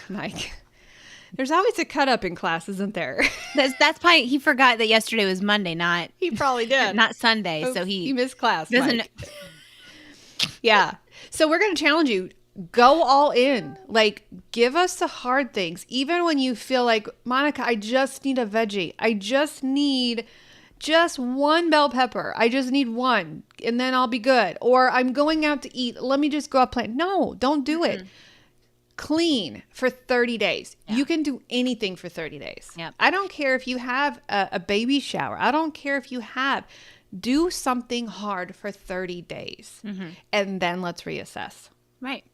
Mike, there's always a cut up in class, isn't there? That's probably, he forgot that yesterday was Monday, not He probably did. not Sunday. Oops, So he missed class. doesn't. Mike. Yeah. So we're going to challenge you. Go all in. Like, give us the hard things. Even when you feel like, Monica, I just need a veggie. I just need just one bell pepper. I just need one and then I'll be good. Or I'm going out to eat. Let me just go out playing. No, don't do it. Clean for 30 days. Yeah. You can do anything for 30 days. Yep. I don't care if you have a baby shower. I don't care if you have. Do something hard for 30 days. And then let's reassess. Right.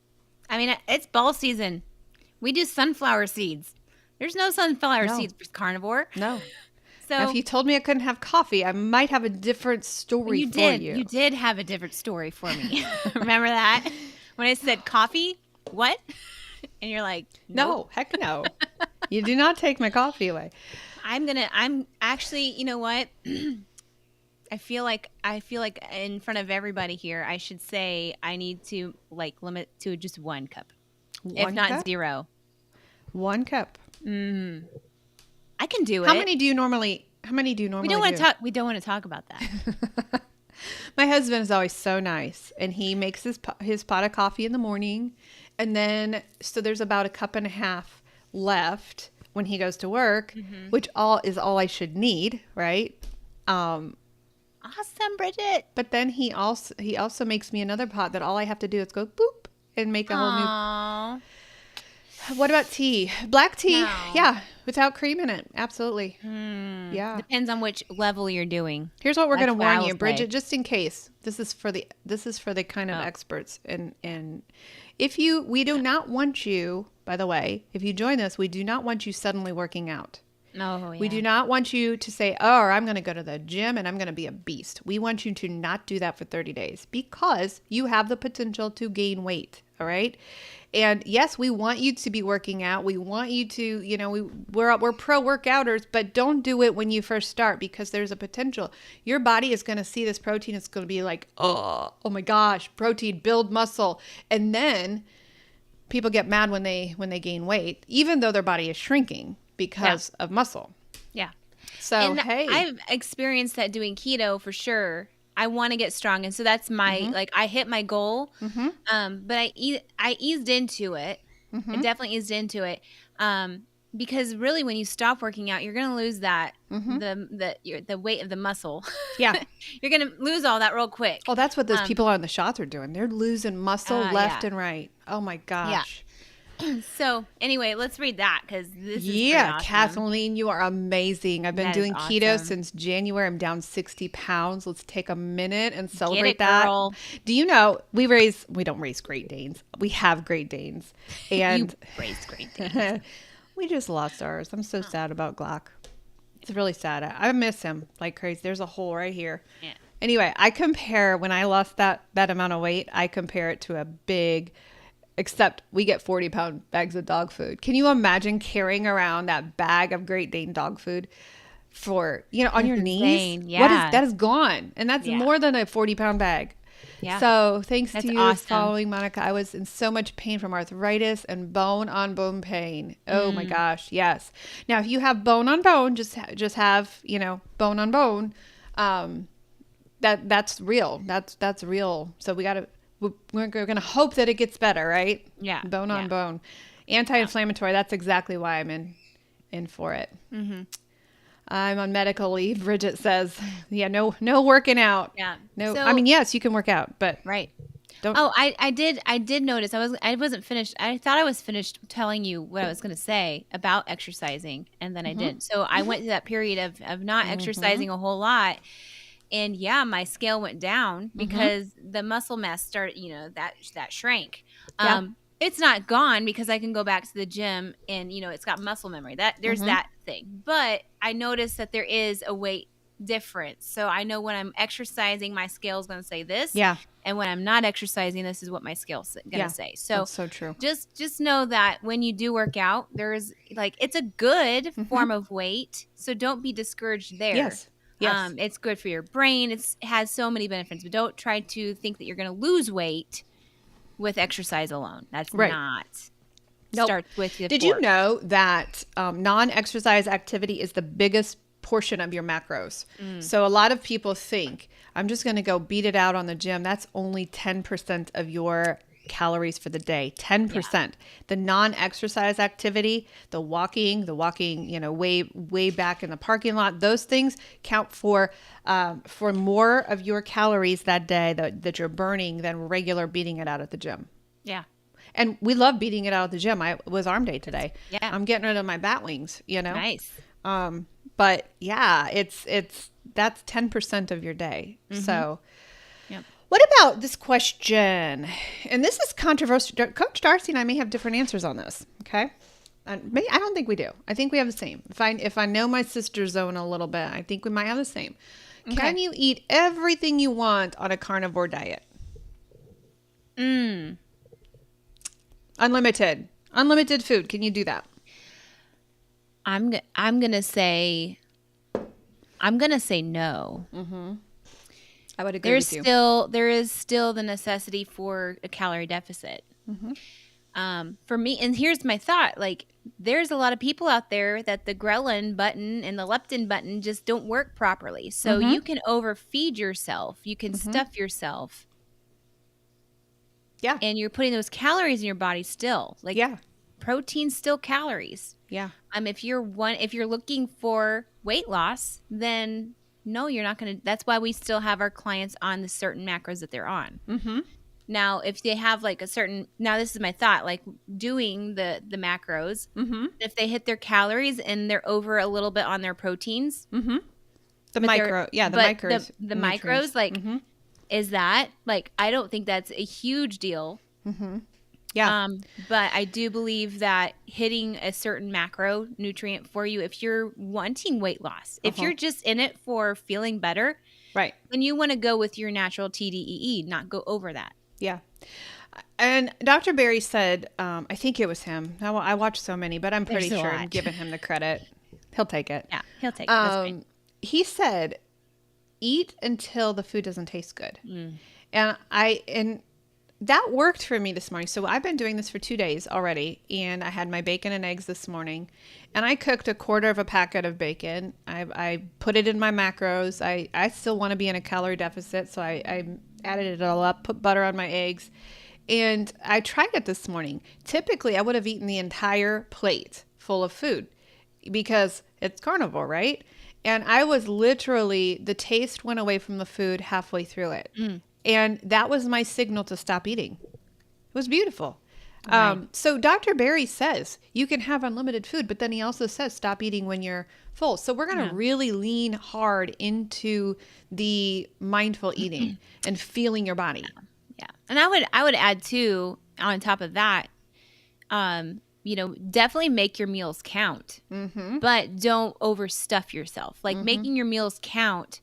I mean, it's ball season. We do sunflower seeds. There's no sunflower No. seeds for carnivore. No. So Now, if you told me I couldn't have coffee, I might have a different story you for did. you. You did have a different story for me. Remember that? When I said coffee? What? And you're like, nope. No, heck no. You do not take my coffee away. I'm actually, you know what? I feel like in front of everybody here, I should say I need to like limit to just 1 cup, if not cup? 0. 1 cup. I can do it. How many do you normally We don't want to talk. We don't want to talk about that. My husband is always so nice, and he makes his pot of coffee in the morning, and then so there's about 1.5 cups left when he goes to work, which is all I should need, right? Awesome, Bridget. But then he also makes me another pot that all I have to do is go boop and make a whole new. Aww. What about tea? Black tea, No. yeah, without cream in it, absolutely. Yeah. Depends on which level you're doing. Here's what we're going to That's what I warn will you, Bridget, say. just in case. This is for the kind of experts, and we do not want you. By the way, if you join us, we do not want you suddenly working out. Oh, yeah. We do not want you to say, oh, I'm going to go to the gym and I'm going to be a beast. We want you to not do that for 30 days because you have the potential to gain weight. All right. And yes, we want you to be working out. We want you to, we're pro workouters, but don't do it when you first start because there's a potential. Your body is going to see this protein. It's going to be like, oh my gosh, protein, build muscle. And then people get mad when they gain weight, even though their body is shrinking because of muscle. Yeah. So, And hey. I've experienced that doing keto for sure. I want to get strong, and so that's my I hit my goal. But I eased into it. I definitely eased into it. Because really, when you stop working out, you're going to lose that the weight of the muscle. Yeah. You're going to lose all that real quick. Oh, that's what those people on the shots are doing. They're losing muscle left and right. Oh my gosh. So anyway, let's read that because this is Yeah, pretty awesome. Kathleen, you are amazing. I've been That is doing keto awesome. since January. I'm down 60 pounds. Let's take a minute and celebrate it, that. girl. Do you know we don't raise Great Danes. We have Great Danes. And You raised great things. we just lost ours. I'm so sad about Glock. It's really sad. I miss him like crazy. There's a hole right here. Yeah. Anyway, I compare when I lost that amount of weight, I compare it to a big, except we get 40-pound bags of dog food. Can you imagine carrying around that bag of Great Dane dog food for, on your knees? insane. Yeah. That is gone. And that's Yeah. more than a 40-pound bag. Yeah. So thanks That's to you awesome. following Monica. I was in so much pain from arthritis and bone on bone pain. Oh my gosh. Yes. Now, if you have bone on bone, just have, bone on bone. That's real. That's real. So we're going to hope that it gets better, right? Yeah. Bone on Yeah. bone. Anti-inflammatory. That's exactly why I'm in for it. I'm on medical leave. Bridget says, yeah, no working out. Yeah. No, So- I mean, yes, you can work out, but Right. Don't. Oh, I did notice. I wasn't finished. I thought I was finished telling you what I was going to say about exercising, and then I Mm-hmm. didn't. So I went through that period of not Mm-hmm. exercising a whole lot, and yeah, my scale went down Mm-hmm. because the muscle mass started, that shrank. Yeah. It's not gone because I can go back to the gym and it's got muscle memory. That there's Mm-hmm. that thing. But I noticed that there is a weight difference. So I know when I'm exercising, my scale is going to say this, Yeah. and when I'm not exercising, this is what my scale's going to Yeah. say. So That's so true. just know that when you do work out, there's like it's a good Mm-hmm. form of weight. So don't be discouraged there. Yes. Yes. It's good for your brain. It has so many benefits, but don't try to think that you're going to lose weight with exercise alone. That's Right. not. Nope. Starts with the Did you fork. know that non-exercise activity is the biggest portion of your macros? So a lot of people think, I'm just going to go beat it out on the gym. That's only 10% of your calories for the day. 10%. The non-exercise activity, the walking, way back in the parking lot, those things count for more of your calories that day that you're burning than regular beating it out at the gym. Yeah. And we love beating it out at the gym. It was arm day today. Yeah. I'm getting rid of my bat wings, Nice. But yeah, that's 10% of your day. So Yep. what about this question? And this is controversial. Coach Darcy and I may have different answers on this. Okay. I don't think we do. I think we have the same. If I know my sister zone a little bit, I think we might have the same. Okay. Can you eat everything you want on a carnivore diet? Unlimited food. Can you do that? I'm gonna say no. I would agree with you. There is still the necessity for a calorie deficit. For me, and here's my thought: like, there's a lot of people out there that the ghrelin button and the leptin button just don't work properly. So you can overfeed yourself. You can stuff yourself. Yeah. And you're putting those calories in your body still. Like, Yeah. protein's still calories. Yeah. If you're looking for weight loss, then no, you're not going to. That's why we still have our clients on the certain macros that they're on. Now, if they have like a certain, now this is my thought, like doing the macros, if they hit their calories and they're over a little bit on their proteins, The but micros. the macros, like, is that like, I don't think that's a huge deal. Yeah. But I do believe that hitting a certain macro nutrient for you, if you're wanting weight loss, if you're just in it for feeling better, Right. then you want to go with your natural TDEE, not go over that. Yeah. And Dr. Berry said, I think it was him. I watched so many, but I'm pretty There's a sure I'm lot. giving him the credit. He'll take it. Yeah, he'll take it. That's fine. He said, eat until the food doesn't taste good. And that worked for me this morning. So I've been doing this for 2 days already, and I had my bacon and eggs this morning, and I cooked a quarter of a packet of bacon. I put it in my macros. I still want to be in a calorie deficit, so I added it all up, put butter on my eggs, and I tried it this morning. Typically, I would have eaten the entire plate full of food because it's carnivore, right? And I was literally, the taste went away from the food halfway through it. And that was my signal to stop eating. It was beautiful. Right. So Dr. Berry says you can have unlimited food, but then he also says stop eating when you're full. So we're going to really lean hard into the mindful eating and feeling your body. Yeah. And I would add too, on top of that, definitely make your meals count, but don't overstuff yourself. Like making your meals count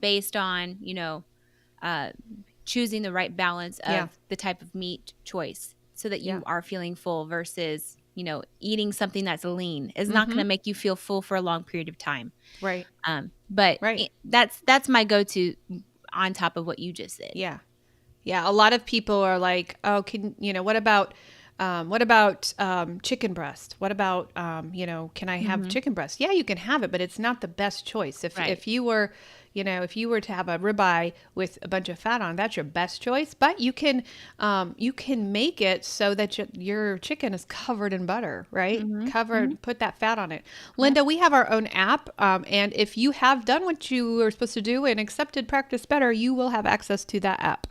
based on, choosing the right balance of the type of meat choice so that you are feeling full versus, eating something that's lean is not going to make you feel full for a long period of time. Right. But Right. that's my go-to on top of what you just said. Yeah. Yeah. A lot of people are like, oh, what about chicken breast? What about, can I have chicken breast? Yeah, you can have it, but it's not the best choice. If you were to have a ribeye with a bunch of fat on, that's your best choice. But you can make it so that your chicken is covered in butter, right? Put that fat on it. Linda, we have our own app. And if you have done what you were supposed to do and accepted Practice Better, you will have access to that app.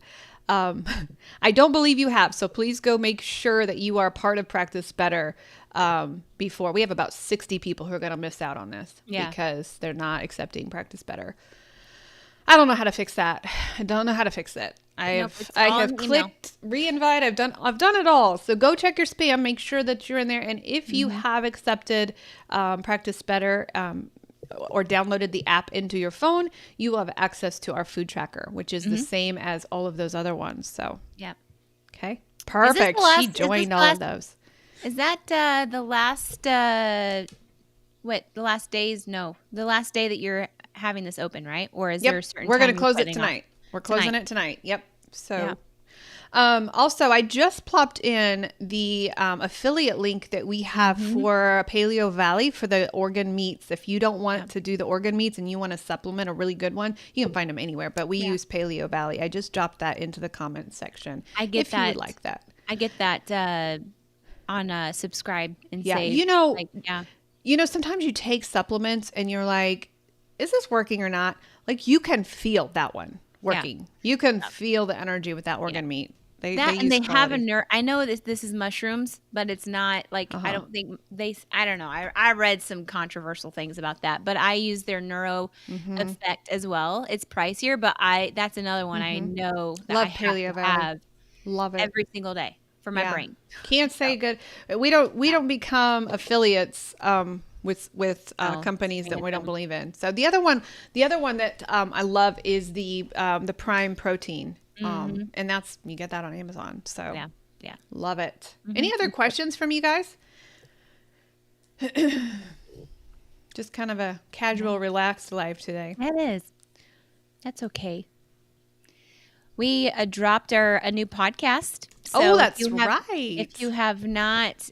I don't believe you have. So please go make sure that you are part of Practice Better before. We have about 60 people who are going to miss out on this because they're not accepting Practice Better. I don't know how to fix that. I don't know how to fix it. I have clicked re-invite. I've done it all. So go check your spam. Make sure that you're in there. And if you have accepted Practice Better or downloaded the app into your phone, you will have access to our food tracker, which is the same as all of those other ones. So okay, perfect. She joined all of those. Is that the last? The last days? No, the last day that you're having this open, right? Or is there a certain? We're going to close it tonight. We're closing it tonight. Yep. So, also, I just plopped in the affiliate link that we have for Paleo Valley for the organ meats. If you don't want to do the organ meats and you want to supplement a really good one, you can find them anywhere. But we use Paleo Valley. I just dropped that into the comments section. I get if that. You would like that. I get that on subscribe and save. Sometimes you take supplements and you're like, is this working or not? Like you can feel that one working. You can feel the energy with that organ meat. They have a nerve. I know this is mushrooms, but it's not like I don't think I don't know. I read some controversial things about that, but I use their neuro effect as well. It's pricier, but that's another one I know that Love I Paleo have Love it every single day for my brain. Can't say good. We don't become affiliates with companies that we don't believe in. So the other one that I love is the Prime Protein, and you get that on Amazon. So love it. Any other questions from you guys? Just kind of a casual, relaxed life today. That is. That's okay. We dropped a new podcast. So that's right. If you have not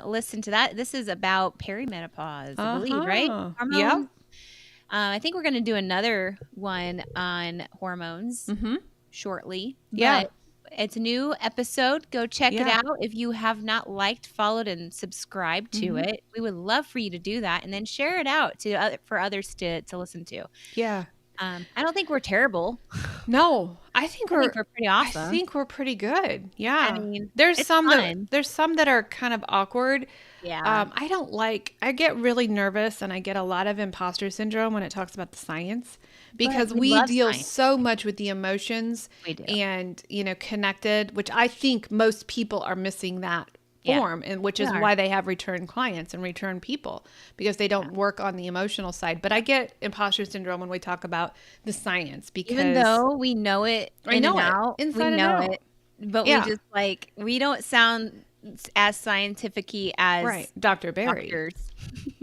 listened to that, this is about perimenopause, I believe, right? Hormones. Yeah. I think we're going to do another one on hormones shortly. Yeah. But it's a new episode. Go check it out. If you have not liked, followed, and subscribed to it, we would love for you to do that, and then share it out for others to listen to. Yeah. I don't think we're terrible. No, I think we're pretty awesome. I think we're pretty good. Yeah. I mean, there's some that are kind of awkward. Yeah. I get really nervous and I get a lot of imposter syndrome when it talks about the science because we deal so much with the emotions and, connected, which I think most people are missing that form, and which is why they have return clients and return people, because they don't work on the emotional side. But I get imposter syndrome when we talk about the science, because even though we know it inside and out, but we don't sound as scientific-y as Dr. Barry doctors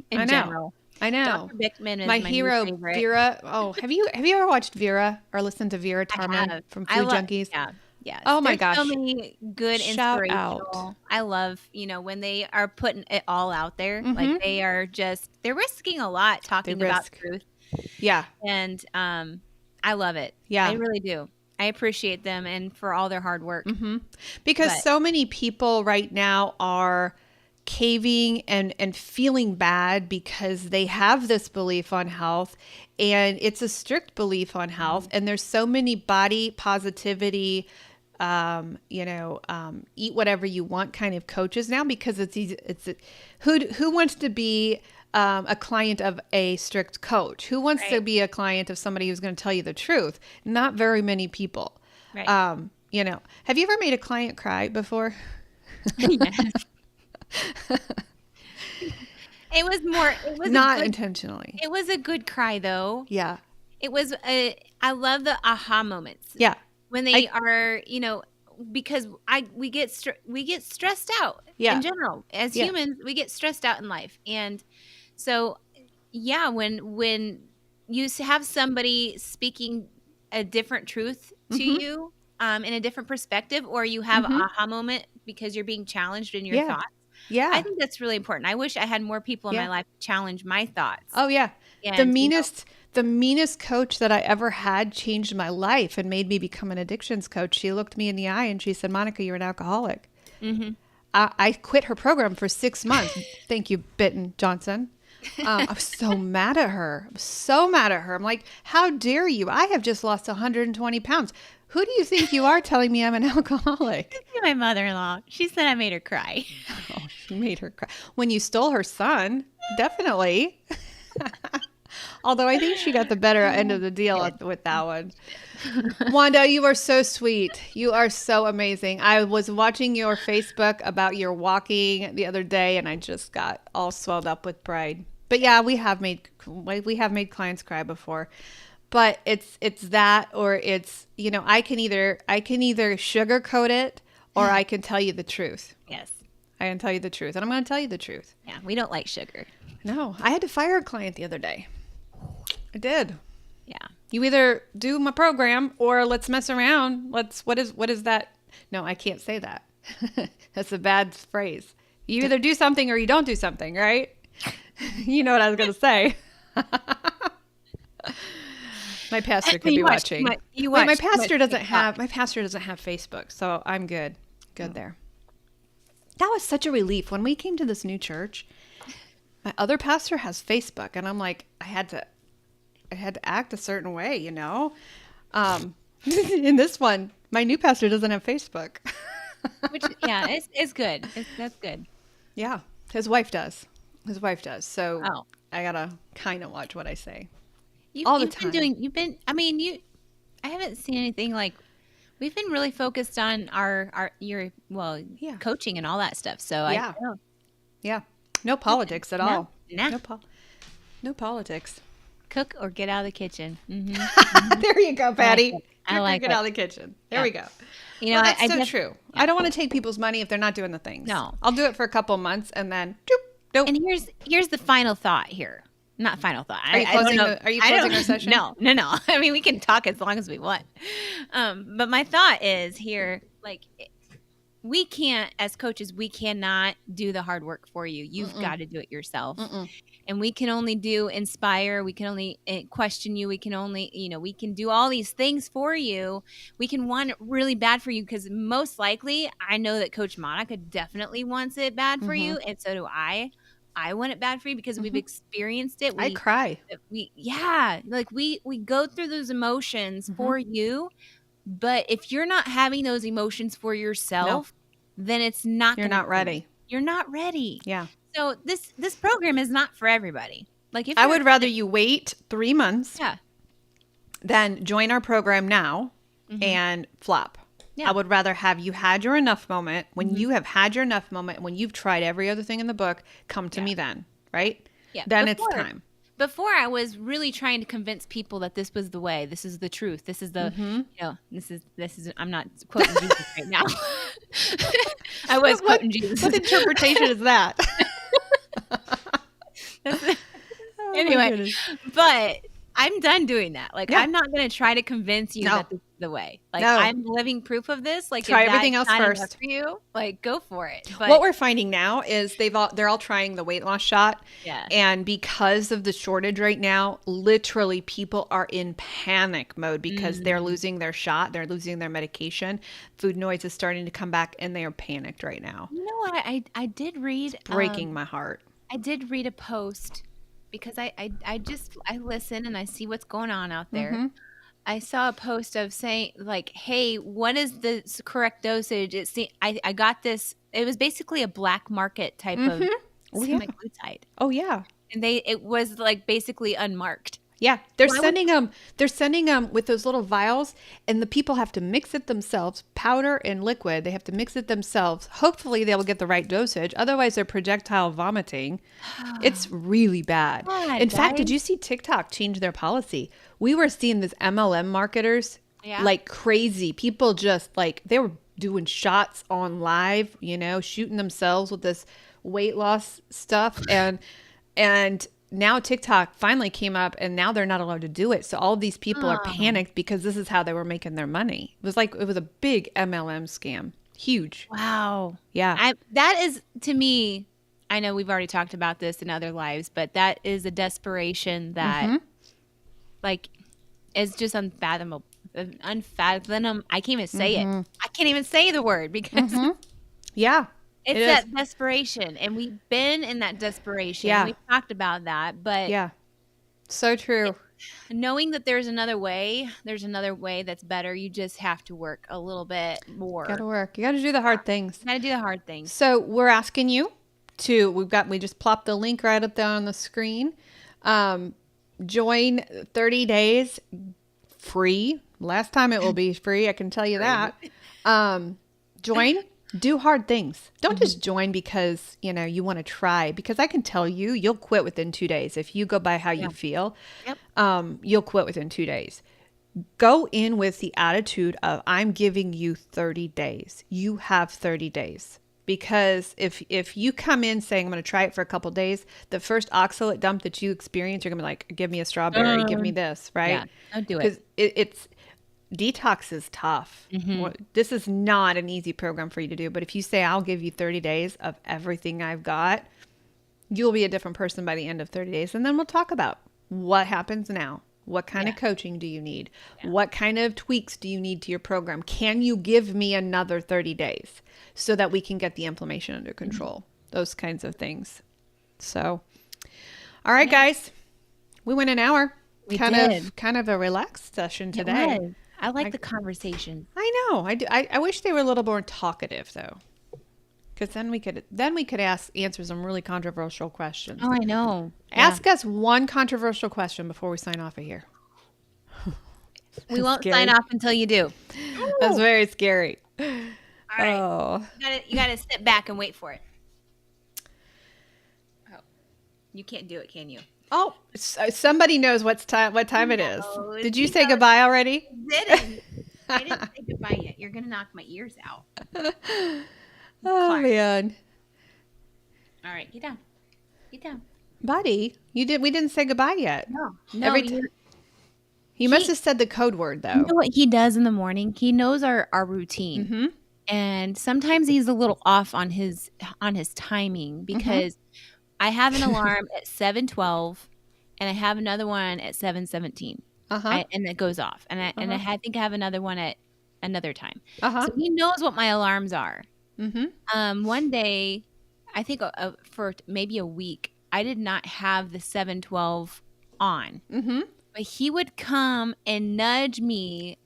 in general. I know. Dr. Bickman is my hero, favorite. Vera. Oh, have you ever watched Vera or listened to Vera Tarman from Food Junkies? Yeah. Yes. Oh my gosh. So many good Shout inspirational. Out. I love, when they are putting it all out there. Like they're risking a lot talking about truth. Yeah. And I love it. Yeah. I really do. I appreciate them and for all their hard work. Because so many people right now are caving and feeling bad because they have this belief on health, and it's a strict belief on health. And there's so many body positivity, eat whatever you want kind of coaches now, because it's easy. Who wants to be a client of a strict coach? Who wants to be a client of somebody who's going to tell you the truth? Not very many people. Right. Have you ever made a client cry before? Yes. It was not intentionally. It was a good cry though. Yeah. It was I love the aha moments. Yeah. When they are, because we get stressed out in general. As humans, we get stressed out in life. And so when you have somebody speaking a different truth to you in a different perspective, or you have an aha moment because you're being challenged in your thoughts. Yeah. I think that's really important. I wish I had more people in my life to challenge my thoughts. Oh yeah. And, the meanest coach that I ever had changed my life and made me become an addictions coach. She looked me in the eye and she said, "Monica, you're an alcoholic." I quit her program for 6 months. Thank you, Bitten Johnson. I was so mad at her. I was so mad at her. I'm like, how dare you? I have just lost 120 pounds. Who do you think you are telling me I'm an alcoholic? My mother-in-law, she said I made her cry. Oh, she made her cry. When you stole her son, definitely. Although I think she got the better end of the deal with that one. Wanda, you are so sweet. You are so amazing. I was watching your Facebook about your walking the other day, and I just got all swelled up with pride. But yeah, we have made clients cry before. But it's that, or it's, I can either sugarcoat it, or I can tell you the truth. Yes. I can tell you the truth, and I'm going to tell you the truth. Yeah, we don't like sugar. No, I had to fire a client the other day. I did. Yeah. You either do my program or let's mess around. What is that? No, I can't say that. That's a bad phrase. You either do something or you don't do something, right? You know what I was going to say. My pastor could be watching. My pastor doesn't have Facebook, so I'm good. Good there. That was such a relief when we came to this new church. My other pastor has Facebook, and I'm like, I had to act a certain way, In this one, my new pastor doesn't have Facebook. Which, yeah, it's good. That's good. Yeah, his wife does. So I gotta kind of watch what I say. All the time. I haven't seen anything like. We've been really focused on your coaching and all that stuff. So yeah. Yeah. No politics at all. Nah. No politics. Cook or get out of the kitchen. Mm-hmm. There you go, Patty. I like get out of the kitchen. There we go. That's so true. Yeah. I don't want to take people's money if they're not doing the things. No. I'll do it for a couple months and then nope. And here's the final thought here. Not final thought. Are you closing our session? No. I mean, we can talk as long as we want. But my thought is here, like, we can't, as coaches, we cannot do the hard work for you. You've got to do it yourself. And we can only inspire. We can only question you. We can only, we can do all these things for you. We can want it really bad for you because most likely I know that Coach Monica definitely wants it bad for you. And so do I. I want it bad for you because we've experienced it. I cry. We go through those emotions for you. But if you're not having those emotions for yourself, then it's not. You're not ready. You're not ready. Yeah. So this program is not for everybody. Like, if I would rather you wait 3 months, yeah, than join our program now and flop. Yeah. I would rather have you had your enough moment. When you have had your enough moment, when you've tried every other thing in the book, come to me then, right? Yeah. Then it's time. Before, I was really trying to convince people that this was the way. This is the truth. This is the, this is. I'm not quoting Jesus right now. I was quoting Jesus. What interpretation is that? Anyway, but I'm done doing that. Like, I'm not going to try to convince you that this is the way. Like, I'm living proof of this. Like, try everything else first for you. Like, go for it. But what we're finding now is they're all trying the weight loss shot. Yeah. And because of the shortage right now, literally people are in panic mode because they're losing their shot. They're losing their medication. Food noise is starting to come back and they are panicked right now. You know what? I did read. It's breaking my heart. I did read a post because I listen and I see what's going on out there. I saw a post of saying, like, hey, what is the correct dosage? I got this. It was basically a black market type of semaglutide. Oh yeah. And it was like basically unmarked. Yeah, they're sending them with those little vials, and the people have to mix it themselves, powder and liquid. They have to mix it themselves. Hopefully, they will get the right dosage. Otherwise, they're projectile vomiting. It's really bad. In fact, did you see TikTok change their policy? We were seeing this MLM marketers like crazy. People just they were doing shots on live, shooting themselves with this weight loss stuff, and now TikTok finally came up and now they're not allowed to do it. So all of these people are panicked because this is how they were making their money. It was a big MLM scam. Huge. Wow. Yeah. That is, to me, I know we've already talked about this in other lives, but that is a desperation that is just unfathomable. I can't even say it. I can't even say the word because. Yeah. It It's is. that desperation, and we've been in that desperation, and Yeah. we've talked about that, but Yeah. So true. knowing that there's another way that's better, you just have to work a little bit Got to more. work. You got to do the hard things. You gotta do the hard things. So we're asking you we just plopped the link right up there on the screen. Join 30 days free. Last time it will be free. I can tell you that. Join, do hard things. Don't just join because, you want to try, because I can tell you, you'll quit within 2 days. If you go by how you feel, you'll quit within 2 days. Go in with the attitude of, I'm giving you 30 days. You have 30 days. Because if you come in saying, I'm going to try it for a couple of days, the first oxalate dump that you experience, you're going to be like, give me a strawberry, give me this, right? Yeah, don't do it. Because it's detox is tough. This is not an easy program for you to do. But if you say, I'll give you 30 days of everything I've got, you'll be a different person by the end of 30 days. And then we'll talk about what happens now. What kind of coaching do you need? What kind of tweaks do you need to your program? Can you give me another 30 days so that we can get the inflammation under control? Those kinds of things. So, all right, guys, we went an hour. We kind did. of a relaxed session today. It was. I like the conversation. I know. I do. I wish they were a little more talkative though, because then we could answer some really controversial questions. Oh, I know. Ask us one controversial question before we sign off of here. We won't scary. sign off until you do. That's very scary. All right. Oh, You gotta sit back and wait for it. Oh, you can't do it, can you? oh, somebody knows what time it is. No, Did you say goodbye already? Didn't. I didn't say goodbye yet. You're gonna knock my ears out. Oh Clark. man, All right, get down. Get down. buddy, we didn't say goodbye yet. No. Every time. You must have said the code word though. You know what he does in the morning? He knows our routine. Mm-hmm. And sometimes he's a little off on his timing because I have an alarm at 7:12 and I have another one at 7:17. And it goes off. And I think I have another one at another time. So he knows what my alarms are. One day, I think for maybe a week, I did not have the 7:12 on. But he would come and nudge me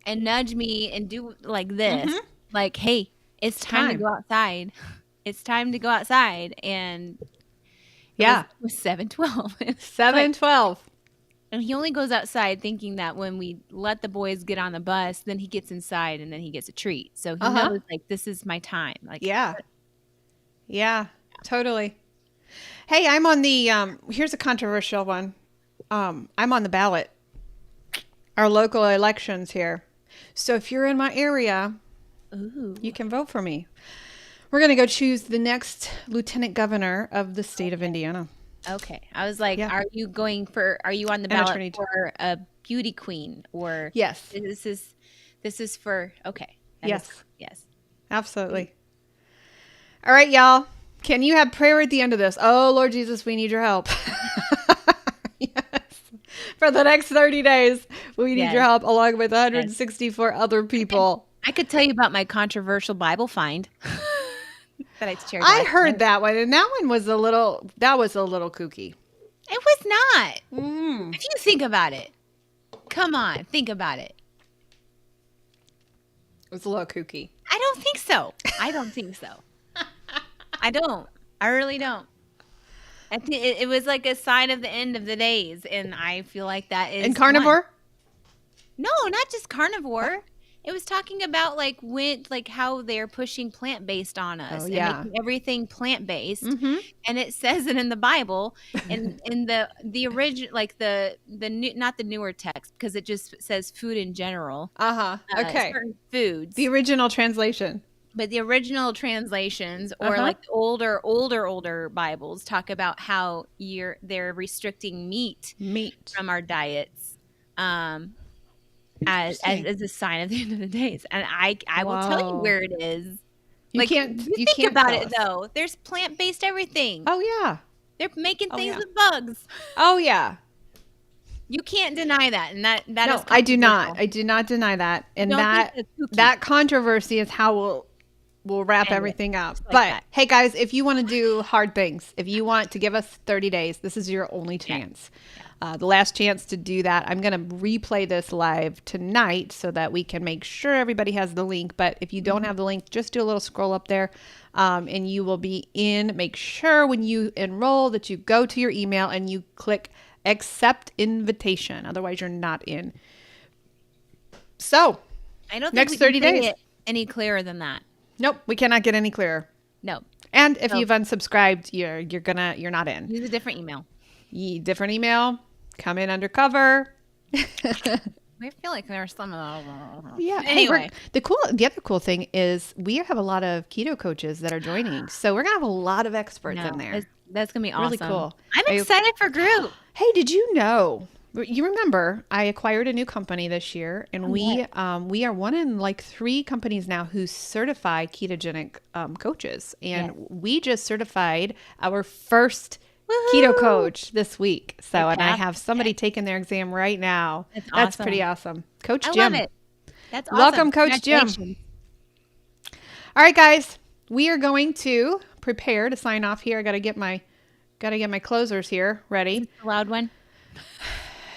and do like this. Like, hey, it's time to go outside. It's time to go outside. And it was 7:12. 7:12. And he only goes outside thinking that when we let the boys get on the bus, then he gets inside and then he gets a treat. So he knows, like, this is my time. Like, yeah, totally. Hey, I'm on the, here's a controversial one. I'm on the ballot. Our local elections here. So if you're in my area, you can vote for me. We're going to go choose the next lieutenant governor of the state of Indiana. Okay. I was like, are you on the ballot for a beauty queen or yes, this is for, okay. Yes. Yes. Absolutely. All right, y'all. Can you have prayer at the end of this? Oh, Lord Jesus, we need your help. Yes. For the next 30 days, we need your help along with 164 other people. I could tell you about my controversial Bible find. That I shared. I heard that one, and that one was a little kooky. It was not. If you think about it, come on, think about it. It was a little kooky. I don't think so. I don't. I really don't. I think it was like a sign of the end of the days, and I feel like that is. And Carnivore? No, not just Carnivore. It was talking about like how they're pushing plant-based on us and making everything plant-based. And it says it in the Bible and in the original, like the new, not the newer text, because it just says food in general. Okay. Certain foods. The original translation. But the original translations or like the older Bibles talk about how they're restricting meat from our diets. As a sign of the end of the days, and I will tell you where it is. You can't think about it though. There's plant-based everything. Oh yeah, they're making things with bugs. Oh yeah, you can't deny that, and that no, is. I do not deny that, and that controversy is how we'll wrap End it. everything up. Just like But that. hey, guys, if you want to do hard things, if you want to give us 30 days, this is your only chance. The last chance to do that. I'm going to replay this live tonight so that we can make sure everybody has the link. But if you don't have the link, just do a little scroll up there and you will be in. Make sure when you enroll that you go to your email and you click accept invitation. Otherwise, you're not in. So, I don't think next we can 30 say days. it any clearer than that. Nope, we cannot get any clearer. No. And if No. you've unsubscribed, you're not in. Use a different email. Different email, come in undercover. I feel like there's some of those. Yeah. Anyway. The other cool thing is we have a lot of keto coaches that are joining, so we're gonna have a lot of experts in there. That's going to be awesome. Really cool. I'm excited for group. Hey, did you know? You remember I acquired a new company this year, and we are one in like 3 companies now who certify ketogenic coaches, and we just certified our first keto coach this week. So, and I have somebody taking their exam right now. That's awesome. pretty awesome. Coach I Jim. love it. That's awesome. Welcome, Coach Jim. Congratulations. All right, guys, we are going to prepare to sign off here. I got to get my closers here ready. The loud one.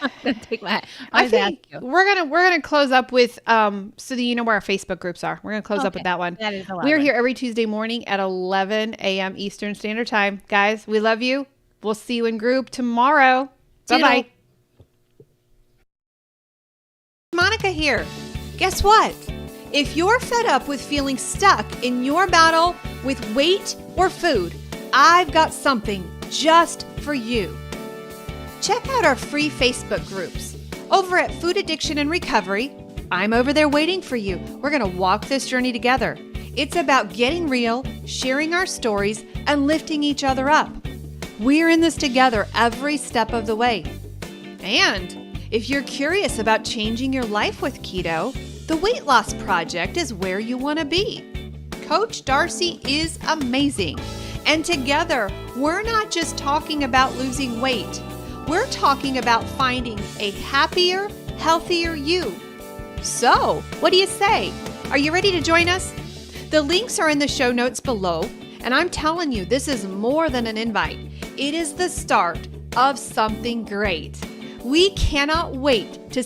I'm gonna take my. I think we're gonna close up with so that you know where our Facebook groups are. We're gonna close up with that one. That is a loud We're one. here every Tuesday morning at 11 a.m. Eastern Standard Time. Guys, we love you. We'll see you in group tomorrow. Bye bye. Monica here. Guess what? If you're fed up with feeling stuck in your battle with weight or food, I've got something just for you. Check out our free Facebook groups. Over at Food Addiction and Recovery, I'm over there waiting for you. We're going to walk this journey together. It's about getting real, sharing our stories, and lifting each other up. We're in this together every step of the way. And if you're curious about changing your life with keto, the Weight Loss Project is where you want to be. Coach Darcy is amazing. And together, we're not just talking about losing weight. We're talking about finding a happier, healthier you. So, what do you say? Are you ready to join us? The links are in the show notes below, and I'm telling you, this is more than an invite. It is the start of something great. We cannot wait to